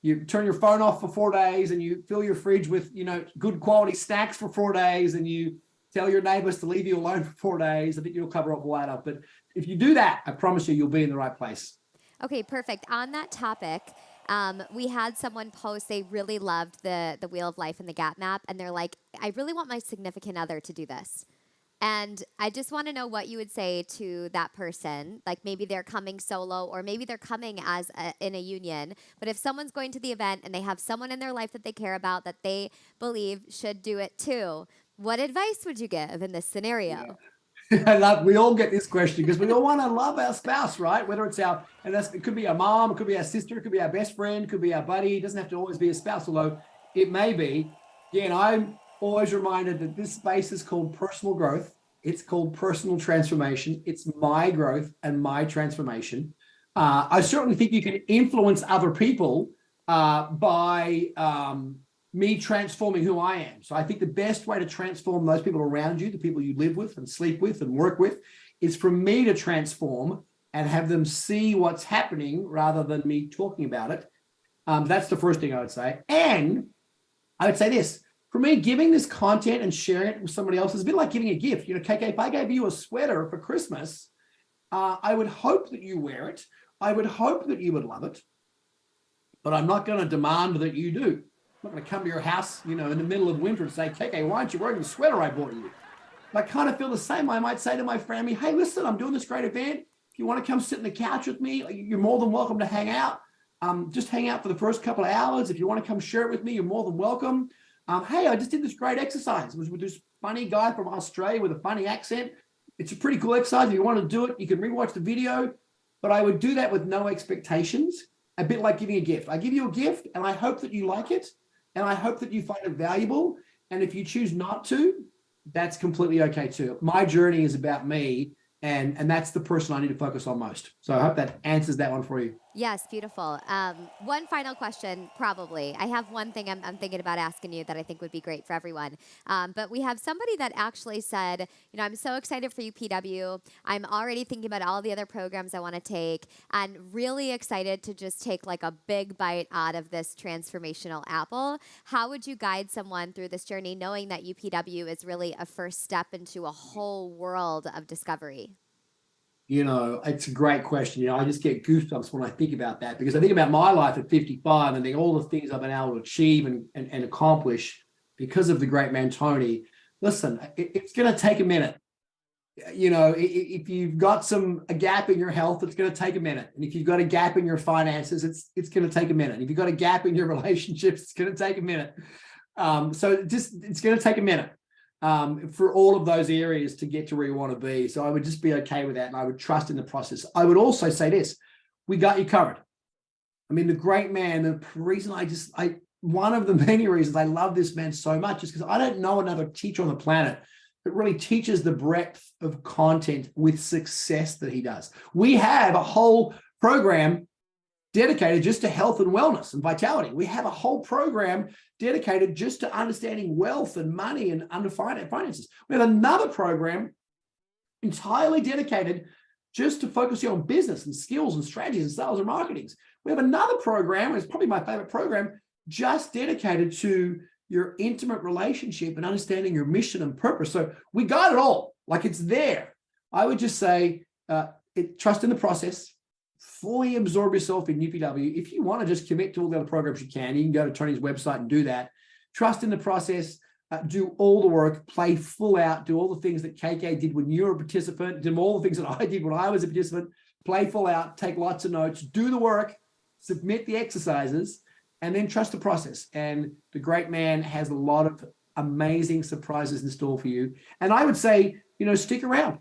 you turn your phone off for 4 days and you fill your fridge with, good quality snacks for 4 days, and you tell your neighbors to leave you alone for 4 days. I think you'll cover up all that up. But if you do that, I promise you'll be in the right place. Okay, perfect. On that topic, we had someone post, they really loved the Wheel of Life and the Gap Map, and they're like, I really want my significant other to do this. And I just want to know what you would say to that person. Like maybe they're coming solo or maybe they're coming in a union. But if someone's going to the event and they have someone in their life that they care about that they believe should do it too, what advice would you give in this scenario? Yeah. We all get this question because we all want to love our spouse, right? Whether it's it could be our mom, it could be our sister, it could be our best friend, it could be our buddy. It doesn't have to always be a spouse, although it may be. Again, I'm always reminded that this space is called personal growth. It's called personal transformation. It's my growth and my transformation. I certainly think you can influence other people by me transforming who I am. So I think the best way to transform those people around you, the people you live with and sleep with and work with, is for me to transform and have them see what's happening rather than me talking about it. That's the first thing I would say. And I would say this, for me, giving this content and sharing it with somebody else is a bit like giving a gift. KK, if I gave you a sweater for Christmas, I would hope that you wear it. I would hope that you would love it, but I'm not going to demand that you do. I'm not going to come to your house, in the middle of winter and say, KK, why aren't you wearing the sweater I bought you? I kind of feel the same. I might say to my family, hey, listen, I'm doing this great event. If you want to come sit on the couch with me, you're more than welcome to hang out. Just hang out for the first couple of hours. If you want to come share it with me, you're more than welcome. Hey, I just did this great exercise. It was with this funny guy from Australia with a funny accent. It's a pretty cool exercise. If you want to do it, you can rewatch the video. But I would do that with no expectations, a bit like giving a gift. I give you a gift, and I hope that you like it. And I hope that you find it valuable. And if you choose not to, that's completely okay too. My journey is about me, and that's the person I need to focus on most. So I hope that answers that one for you. Yes, beautiful. One final question, probably. I have one thing I'm thinking about asking you that I think would be great for everyone. But we have somebody that actually said, I'm so excited for UPW. I'm already thinking about all the other programs I want to take and really excited to just take like a big bite out of this transformational apple. How would you guide someone through this journey knowing that UPW is really a first step into a whole world of discovery? It's a great question. I just get goosebumps when I think about that because I think about my life at 55 and think all the things I've been able to achieve and accomplish because of the great man, Tony. Listen, it's going to take a minute. If you've got a gap in your health, it's going to take a minute. And if you've got a gap in your finances, it's going to take a minute. If you've got a gap in your relationships, it's going to take a minute. So it's going to take a minute. For all of those areas to get to where you want to be. So I would just be okay with that, and I would trust in the process. I would also say this, we got you covered. I mean, the great man, the reason one of the many reasons I love this man so much is because I don't know another teacher on the planet that really teaches the breadth of content with success that he does. We have a whole program dedicated just to health and wellness and vitality. We have a whole program dedicated just to understanding wealth and money and finances. We have another program entirely dedicated just to focusing on business and skills and strategies and sales and marketing. We have another program, it's probably my favorite program, just dedicated to your intimate relationship and understanding your mission and purpose. So we got it all, like it's there. I would just say, trust in the process, fully absorb yourself in UPW. If you want to just commit to all the other programs, you can go to Tony's website and do that. Trust in the process, do all the work, play full out, do all the things that KK did when you were a participant, do all the things that I did when I was a participant, play full out, take lots of notes, do the work, submit the exercises, and then trust the process. And the great man has a lot of amazing surprises in store for you. And I would say, stick around.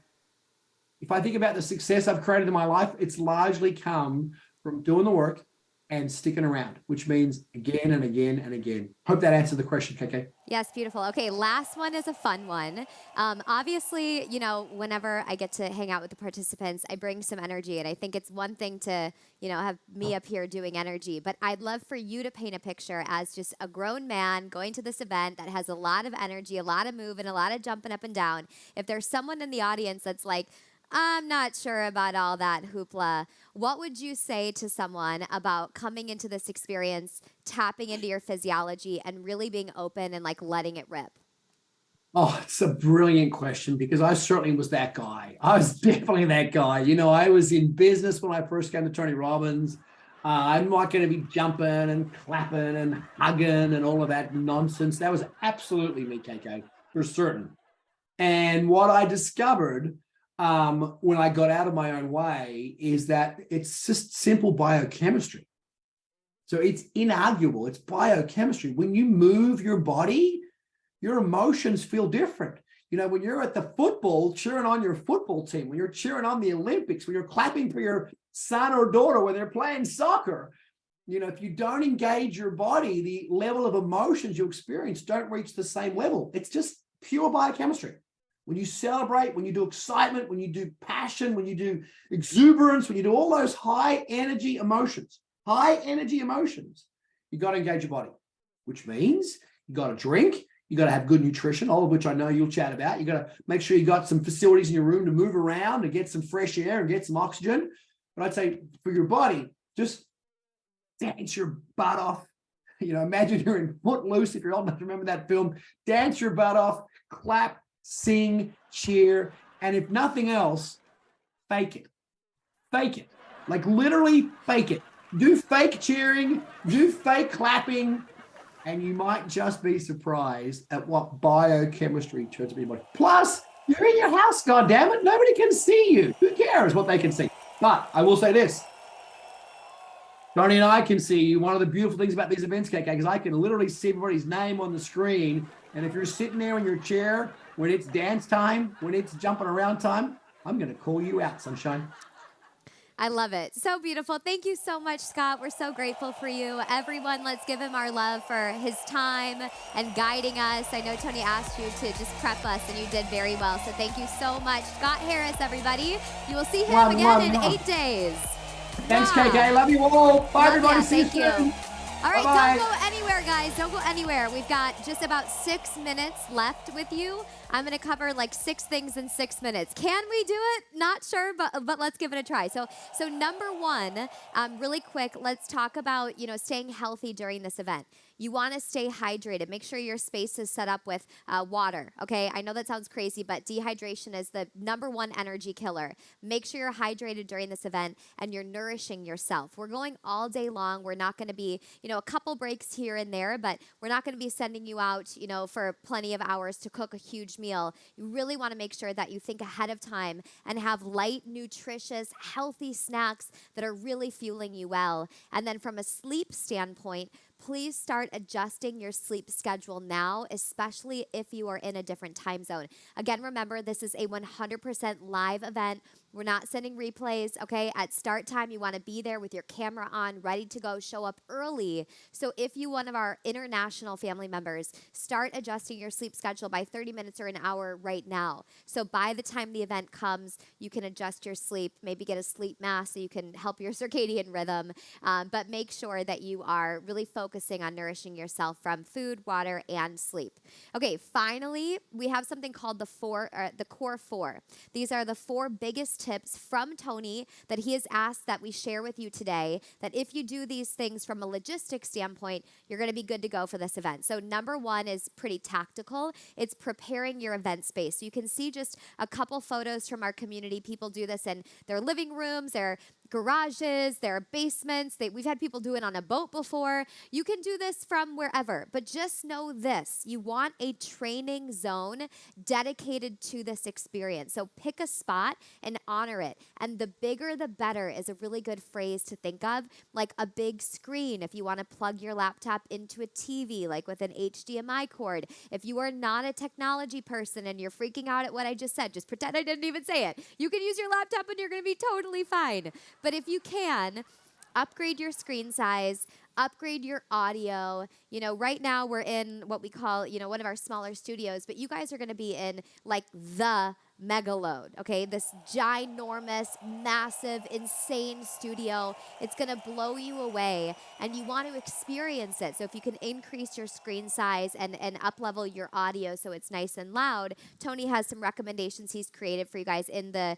If I think about the success I've created in my life, it's largely come from doing the work and sticking around, which means again and again and again. Hope that answered the question, KK. Yes, beautiful. Okay, last one is a fun one. Obviously, whenever I get to hang out with the participants, I bring some energy, and I think it's one thing to, have me up here doing energy, but I'd love for you to paint a picture as just a grown man going to this event that has a lot of energy, a lot of moving, a lot of jumping up and down. If there's someone in the audience that's like, I'm not sure about all that hoopla, what would you say to someone about coming into this experience, tapping into your physiology, and really being open and letting it rip? Oh, it's a brilliant question because I certainly was that guy. I was definitely that guy. I was in business when I first came to Tony Robbins. I'm not going to be jumping and clapping and hugging and all of that nonsense. That was absolutely me, KK, for certain. And what I discovered when I got out of my own way is that it's just simple biochemistry. So it's inarguable. It's biochemistry. When you move your body, your emotions feel different. When you're at the football, cheering on your football team, when you're cheering on the Olympics, when you're clapping for your son or daughter when they're playing soccer, if you don't engage your body, the level of emotions you experience don't reach the same level. It's just pure biochemistry. When you celebrate, when you do excitement, when you do passion, when you do exuberance, when you do all those high energy emotions, you got to engage your body, which means you got to drink, you got to have good nutrition, all of which I know you'll chat about. You got to make sure you got some facilities in your room to move around and get some fresh air and get some oxygen. But I'd say for your body, just dance your butt off. Imagine you're in Footloose, if you're old enough to remember that film. Dance your butt off, clap, sing, cheer, and if nothing else, fake it. Fake it. Literally fake it. Do fake cheering, do fake clapping, and you might just be surprised at what biochemistry turns to be like. Plus, you're in your house, goddammit. Nobody can see you. Who cares what they can see? But I will say this. Tony and I can see you. One of the beautiful things about these events, KK, is I can literally see everybody's name on the screen. And if you're sitting there in your chair, when it's dance time, when it's jumping around time, I'm going to call you out, sunshine. I love it. So beautiful. Thank you so much, Scott. We're so grateful for you. Everyone, let's give him our love for his time and guiding us. I know Tony asked you to just prep us, and you did very well. So thank you so much. Scott Harris, everybody. You will see him again in 8 days. Thanks, KK. Love you all. Bye, everybody. See you soon. All right, Bye-bye. Don't go anywhere, guys. Don't go anywhere. We've got just about 6 minutes left with you. I'm going to cover 6 things in 6 minutes. Can we do it? Not sure, but let's give it a try. So number one, really quick, let's talk about, staying healthy during this event. You want to stay hydrated. Make sure your space is set up with water, okay? I know that sounds crazy, but dehydration is the number one energy killer. Make sure you're hydrated during this event and you're nourishing yourself. We're going all day long. We're not going to be, a couple breaks here and there, but we're not going to be sending you out, for plenty of hours to cook a huge meal. You really want to make sure that you think ahead of time and have light, nutritious, healthy snacks that are really fueling you well. And then from a sleep standpoint, please start adjusting your sleep schedule now, especially if you are in a different time zone. Again, remember, this is a 100% live event. We're not sending replays, okay? At start time, you want to be there with your camera on, ready to go, show up early. So if you, one of our international family members, start adjusting your sleep schedule by 30 minutes or an hour right now. So by the time the event comes, you can adjust your sleep, maybe get a sleep mask so you can help your circadian rhythm, but make sure that you are really focusing on nourishing yourself from food, water, and sleep. Okay, finally, we have something called the Core 4. These are the 4 biggest tips from Tony that he has asked that we share with you today, that if you do these things from a logistics standpoint, you're going to be good to go for this event. So number 1 is pretty tactical. It's preparing your event space. So you can see just a couple photos from our community. People do this in their living rooms, their garages, their basements. We've had people do it on a boat before. You can do this from wherever, but just know this. You want a training zone dedicated to this experience. So pick a spot and honor it. And the bigger the better is a really good phrase to think of, like a big screen if you want to plug your laptop into a TV, like with an HDMI cord. If you are not a technology person and you're freaking out at what I just said, just pretend I didn't even say it. You can use your laptop and you're going to be totally fine. But if you can, upgrade your screen size, upgrade your audio. You know, right now we're in what we call, one of our smaller studios, but you guys are going to be in like the megaload, okay? This ginormous, massive, insane studio. It's going to blow you away, and you want to experience it. So if you can increase your screen size and up-level your audio so it's nice and loud, Tony has some recommendations he's created for you guys in the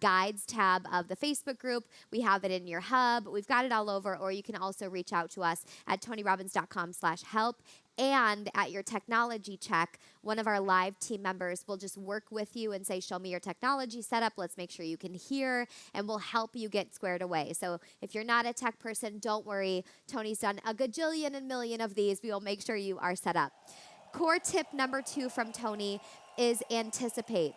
guides tab of the Facebook group. We have it in your hub. We've got it all over, or you can also reach out to us at tonyrobbins.com/help. And at your technology check, one of our live team members will just work with you and say, show me your technology setup. Let's make sure you can hear, and we'll help you get squared away. So if you're not a tech person, don't worry. Tony's done a gajillion and million of these. We will make sure you are set up. Core tip number 2 from Tony is anticipate.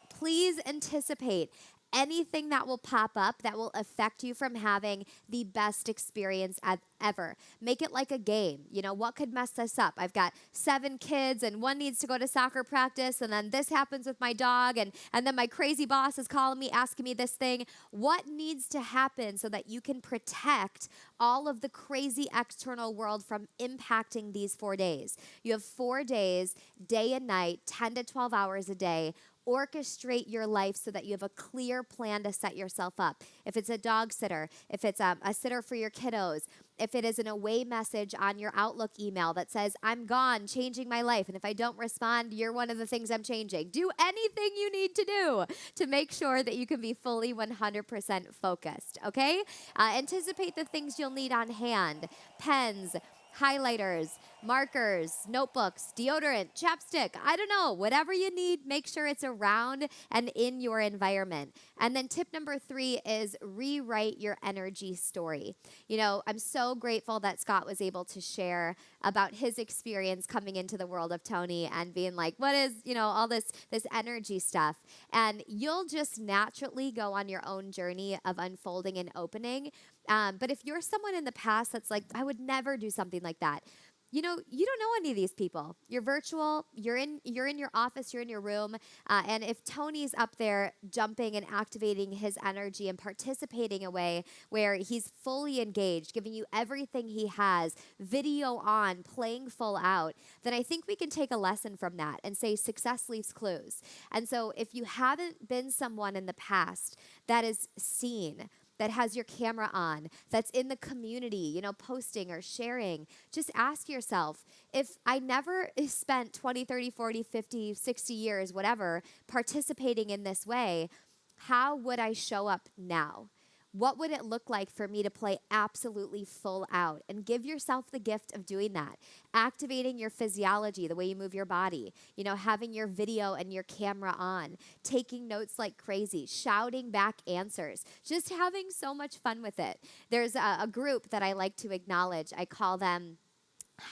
Please anticipate anything that will pop up that will affect you from having the best experience ever. Make it like a game. What could mess this up? I've got 7 kids and one needs to go to soccer practice, and then this happens with my dog, and then my crazy boss is calling me, asking me this thing. What needs to happen so that you can protect all of the crazy external world from impacting these 4 days? You have 4 days, day and night, 10 to 12 hours a day. Orchestrate your life so that you have a clear plan to set yourself up. If it's a dog sitter, if it's a sitter for your kiddos, if it is an away message on your Outlook email that says, I'm gone, changing my life, and if I don't respond, you're one of the things I'm changing. Do anything you need to do to make sure that you can be fully 100% focused, okay? Anticipate the things you'll need on hand: pens, highlighters, markers, notebooks, deodorant, chapstick, I don't know, whatever you need, make sure it's around and in your environment. And then tip number 3 is rewrite your energy story. I'm so grateful that Scott was able to share about his experience coming into the world of Tony and being like, what is, all this energy stuff? And you'll just naturally go on your own journey of unfolding and opening. But if you're someone in the past that's like, I would never do something like that, you don't know any of these people. You're virtual, you're in your office, you're in your room, and if Tony's up there jumping and activating his energy and participating in a way where he's fully engaged, giving you everything he has, video on, playing full out, then I think we can take a lesson from that and say success leaves clues. And so if you haven't been someone in the past that is seen, that has your camera on, that's in the community, posting or sharing, just ask yourself, if I never spent 20, 30, 40, 50, 60 years, whatever, participating in this way, how would I show up now? What would it look like for me to play absolutely full out? And give yourself the gift of doing that. Activating your physiology, the way you move your body, having your video and your camera on, taking notes like crazy, shouting back answers, just having so much fun with it. There's a group that I like to acknowledge. I call them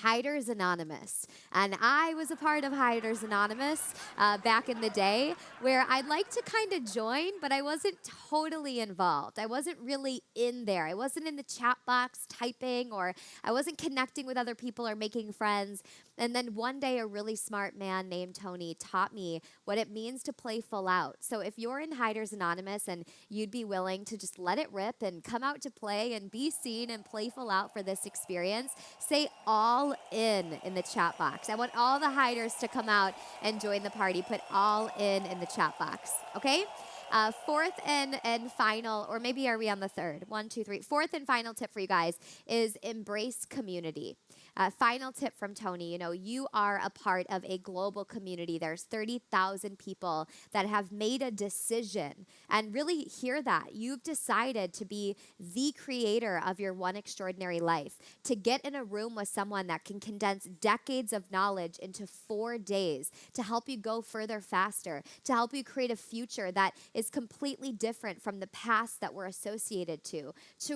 Hiders Anonymous. And I was a part of Hiders Anonymous back in the day, where I'd like to kind of join, but I wasn't totally involved. I wasn't really in there. I wasn't in the chat box typing, or I wasn't connecting with other people or making friends. And then one day, a really smart man named Tony taught me what it means to play full out. So if you're in Hiders Anonymous and you'd be willing to just let it rip and come out to play and be seen and play full out for this experience, say all in the chat box. I want all the hiders to come out and join the party. Put all in the chat box, okay? Fourth and final, or maybe are we on the third? 1, 2, 3. Fourth and final tip for you guys is embrace community. Final tip from Tony, you are a part of a global community. There's 30,000 people that have made a decision, and really hear that. You've decided to be the creator of your one extraordinary life, to get in a room with someone that can condense decades of knowledge into 4 days, to help you go further faster, to help you create a future that is completely different from the past that we're associated to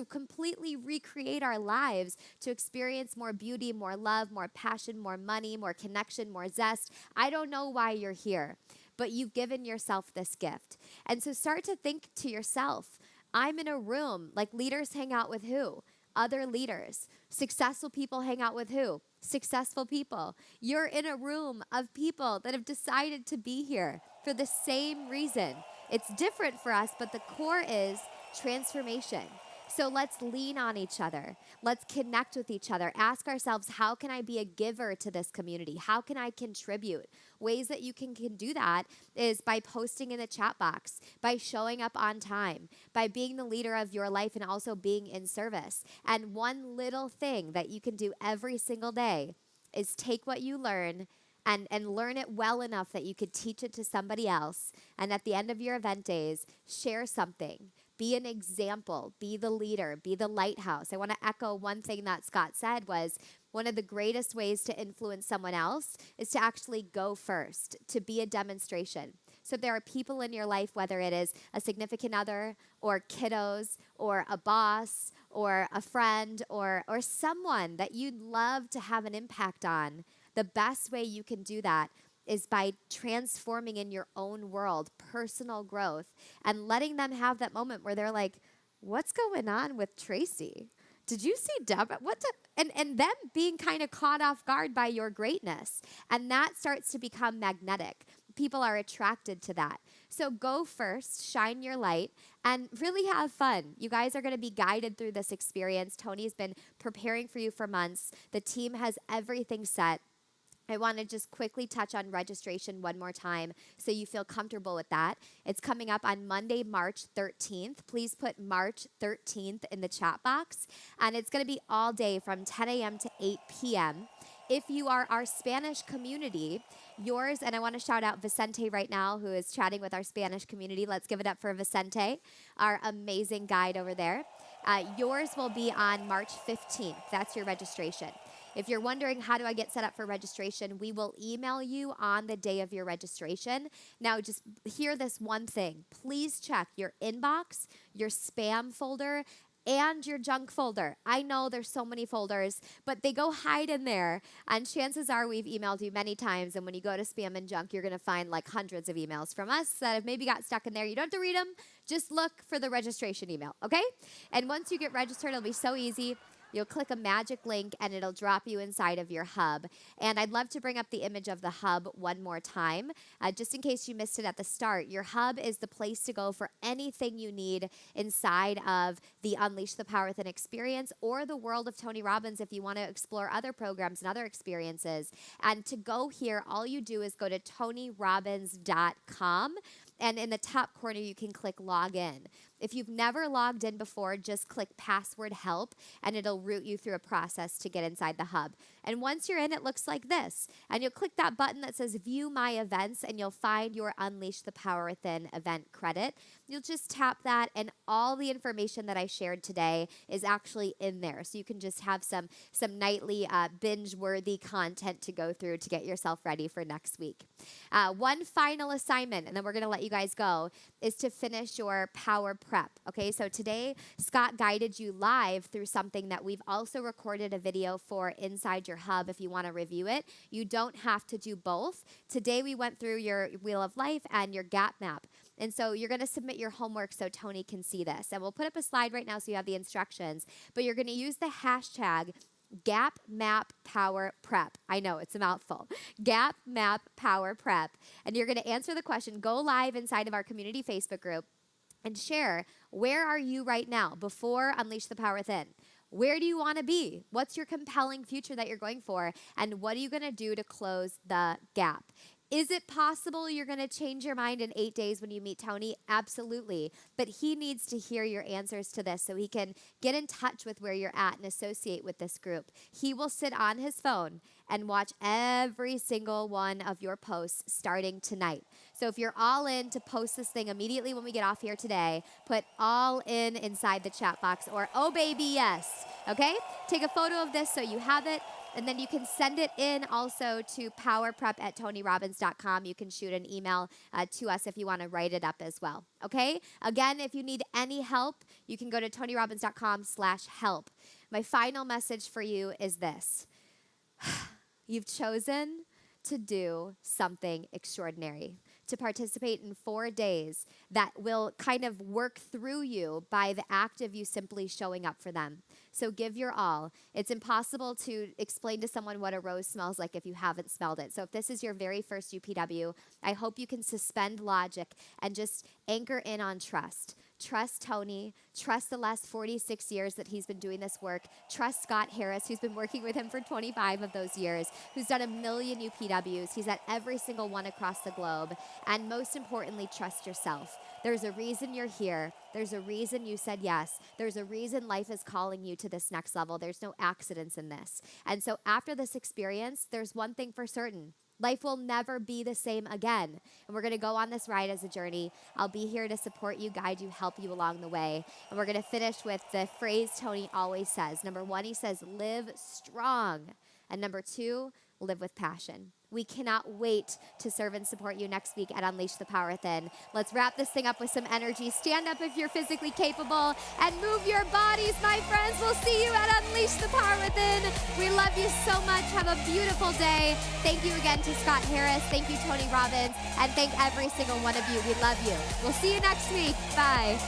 completely recreate our lives, to experience more beauty, more love, more passion, more money, more connection, more zest. I don't know why you're here, but you've given yourself this gift. And so start to think to yourself, I'm in a room, like leaders hang out with who? Other leaders. Successful people hang out with who? Successful people. You're in a room of people that have decided to be here for the same reason. It's different for us, but the core is transformation. So let's lean on each other. Let's connect with each other. Ask ourselves, how can I be a giver to this community? How can I contribute? Ways that you can do that is by posting in the chat box, by showing up on time, by being the leader of your life and also being in service. And one little thing that you can do every single day is take what you learn and learn it well enough that you could teach it to somebody else. And at the end of your event days, share something. Be an example, be the leader, be the lighthouse. I want to echo one thing that Scott said was one of the greatest ways to influence someone else is to actually go first, to be a demonstration. So if there are people in your life, whether it is a significant other or kiddos or a boss or a friend or someone that you'd love to have an impact on, the best way you can do that is by transforming in your own world, personal growth, and letting them have that moment where they're like, what's going on with Tracy? Did you see Deb? And them being kind of caught off guard by your greatness. And that starts to become magnetic. People are attracted to that. So go first, shine your light, and really have fun. You guys are going to be guided through this experience. Tony's been preparing for you for months. The team has everything set. I want to just quickly touch on registration one more time so you feel comfortable with that. It's coming up on Monday, March 13th. Please put March 13th in the chat box. And it's going to be all day from 10 a.m. to 8 p.m. If you are our Spanish community, yours, and I want to shout out Vicente right now, who is chatting with our Spanish community. Let's give it up for Vicente, our amazing guide over there. Yours will be on March 15th. That's your registration. If you're wondering how do I get set up for registration, we will email you on the day of your registration. Now, just hear this one thing. Please check your inbox, your spam folder, and your junk folder. I know there's so many folders, but they go hide in there. And chances are we've emailed you many times. And when you go to spam and junk, you're going to find like hundreds of emails from us that have maybe got stuck in there. You don't have to read them. Just look for the registration email, okay? And once you get registered, it'll be so easy. You'll click a magic link and it'll drop you inside of your hub. And I'd love to bring up the image of the hub one more time. Just in case you missed it at the start, your hub is the place to go for anything you need inside of the Unleash the Power Within experience or the world of Tony Robbins if you want to explore other programs and other experiences. And to go here, all you do is go to tonyrobbins.com. And in the top corner, you can click log in. If you've never logged in before, just click password help and it'll route you through a process to get inside the hub. And once you're in, it looks like this. And you'll click that button that says view my events and you'll find your Unleash the Power Within event credit. You'll just tap that and all the information that I shared today is actually in there. So you can just have some nightly binge-worthy content to go through to get yourself ready for next week. One final assignment, and then we're going to let you guys go, is to finish your power prep. Okay, so today Scott guided you live through something that we've also recorded a video for inside your hub if you want to review it. You don't have to do both. Today we went through your Wheel of Life and your gap map. And so you're going to submit your homework so Tony can see this. And we'll put up a slide right now so you have the instructions. But you're going to use the hashtag Gap Map Power Prep. I know, it's a mouthful. Gap Map Power Prep. And you're going to answer the question, go live inside of our community Facebook group and share, where are you right now before Unleash the Power Within? Where do you want to be? What's your compelling future that you're going for? And what are you going to do to close the gap? Is it possible you're going to change your mind in 8 days when you meet Tony? Absolutely. But he needs to hear your answers to this so he can get in touch with where you're at and associate with this group. He will sit on his phone and watch every single one of your posts starting tonight. So if you're all in to post this thing immediately when we get off here today, put all in inside the chat box or, oh baby, yes. Okay? Take a photo of this so you have it. And then you can send it in also to powerprep@tonyrobbins.com. You can shoot an email to us if you want to write it up as well. Okay? Again, if you need any help, you can go to tonyrobbins.com/help. My final message for you is this. You've chosen to do something extraordinary, to participate in 4 days that will kind of work through you by the act of you simply showing up for them. So give your all. It's impossible to explain to someone what a rose smells like if you haven't smelled it. So if this is your very first UPW, I hope you can suspend logic and just anchor in on trust. Trust Tony. Trust the last 46 years that he's been doing this work. Trust Scott Harris, who's been working with him for 25 of those years, who's done 1 million UPWs. He's at every single one across the globe. And most importantly, trust yourself. There's a reason you're here. There's a reason you said yes. There's a reason life is calling you to this next level. There's no accidents in this. And so after this experience, there's one thing for certain. Life will never be the same again. And we're going to go on this ride as a journey. I'll be here to support you, guide you, help you along the way. And we're going to finish with the phrase Tony always says. Number 1, he says, live strong. And number 2, live with passion. We cannot wait to serve and support you next week at Unleash the Power Within. Let's wrap this thing up with some energy. Stand up if you're physically capable and move your bodies, my friends. We'll see you at Unleash the Power Within. We love you so much. Have a beautiful day. Thank you again to Scott Harris. Thank you, Tony Robbins. And thank every single one of you. We love you. We'll see you next week. Bye.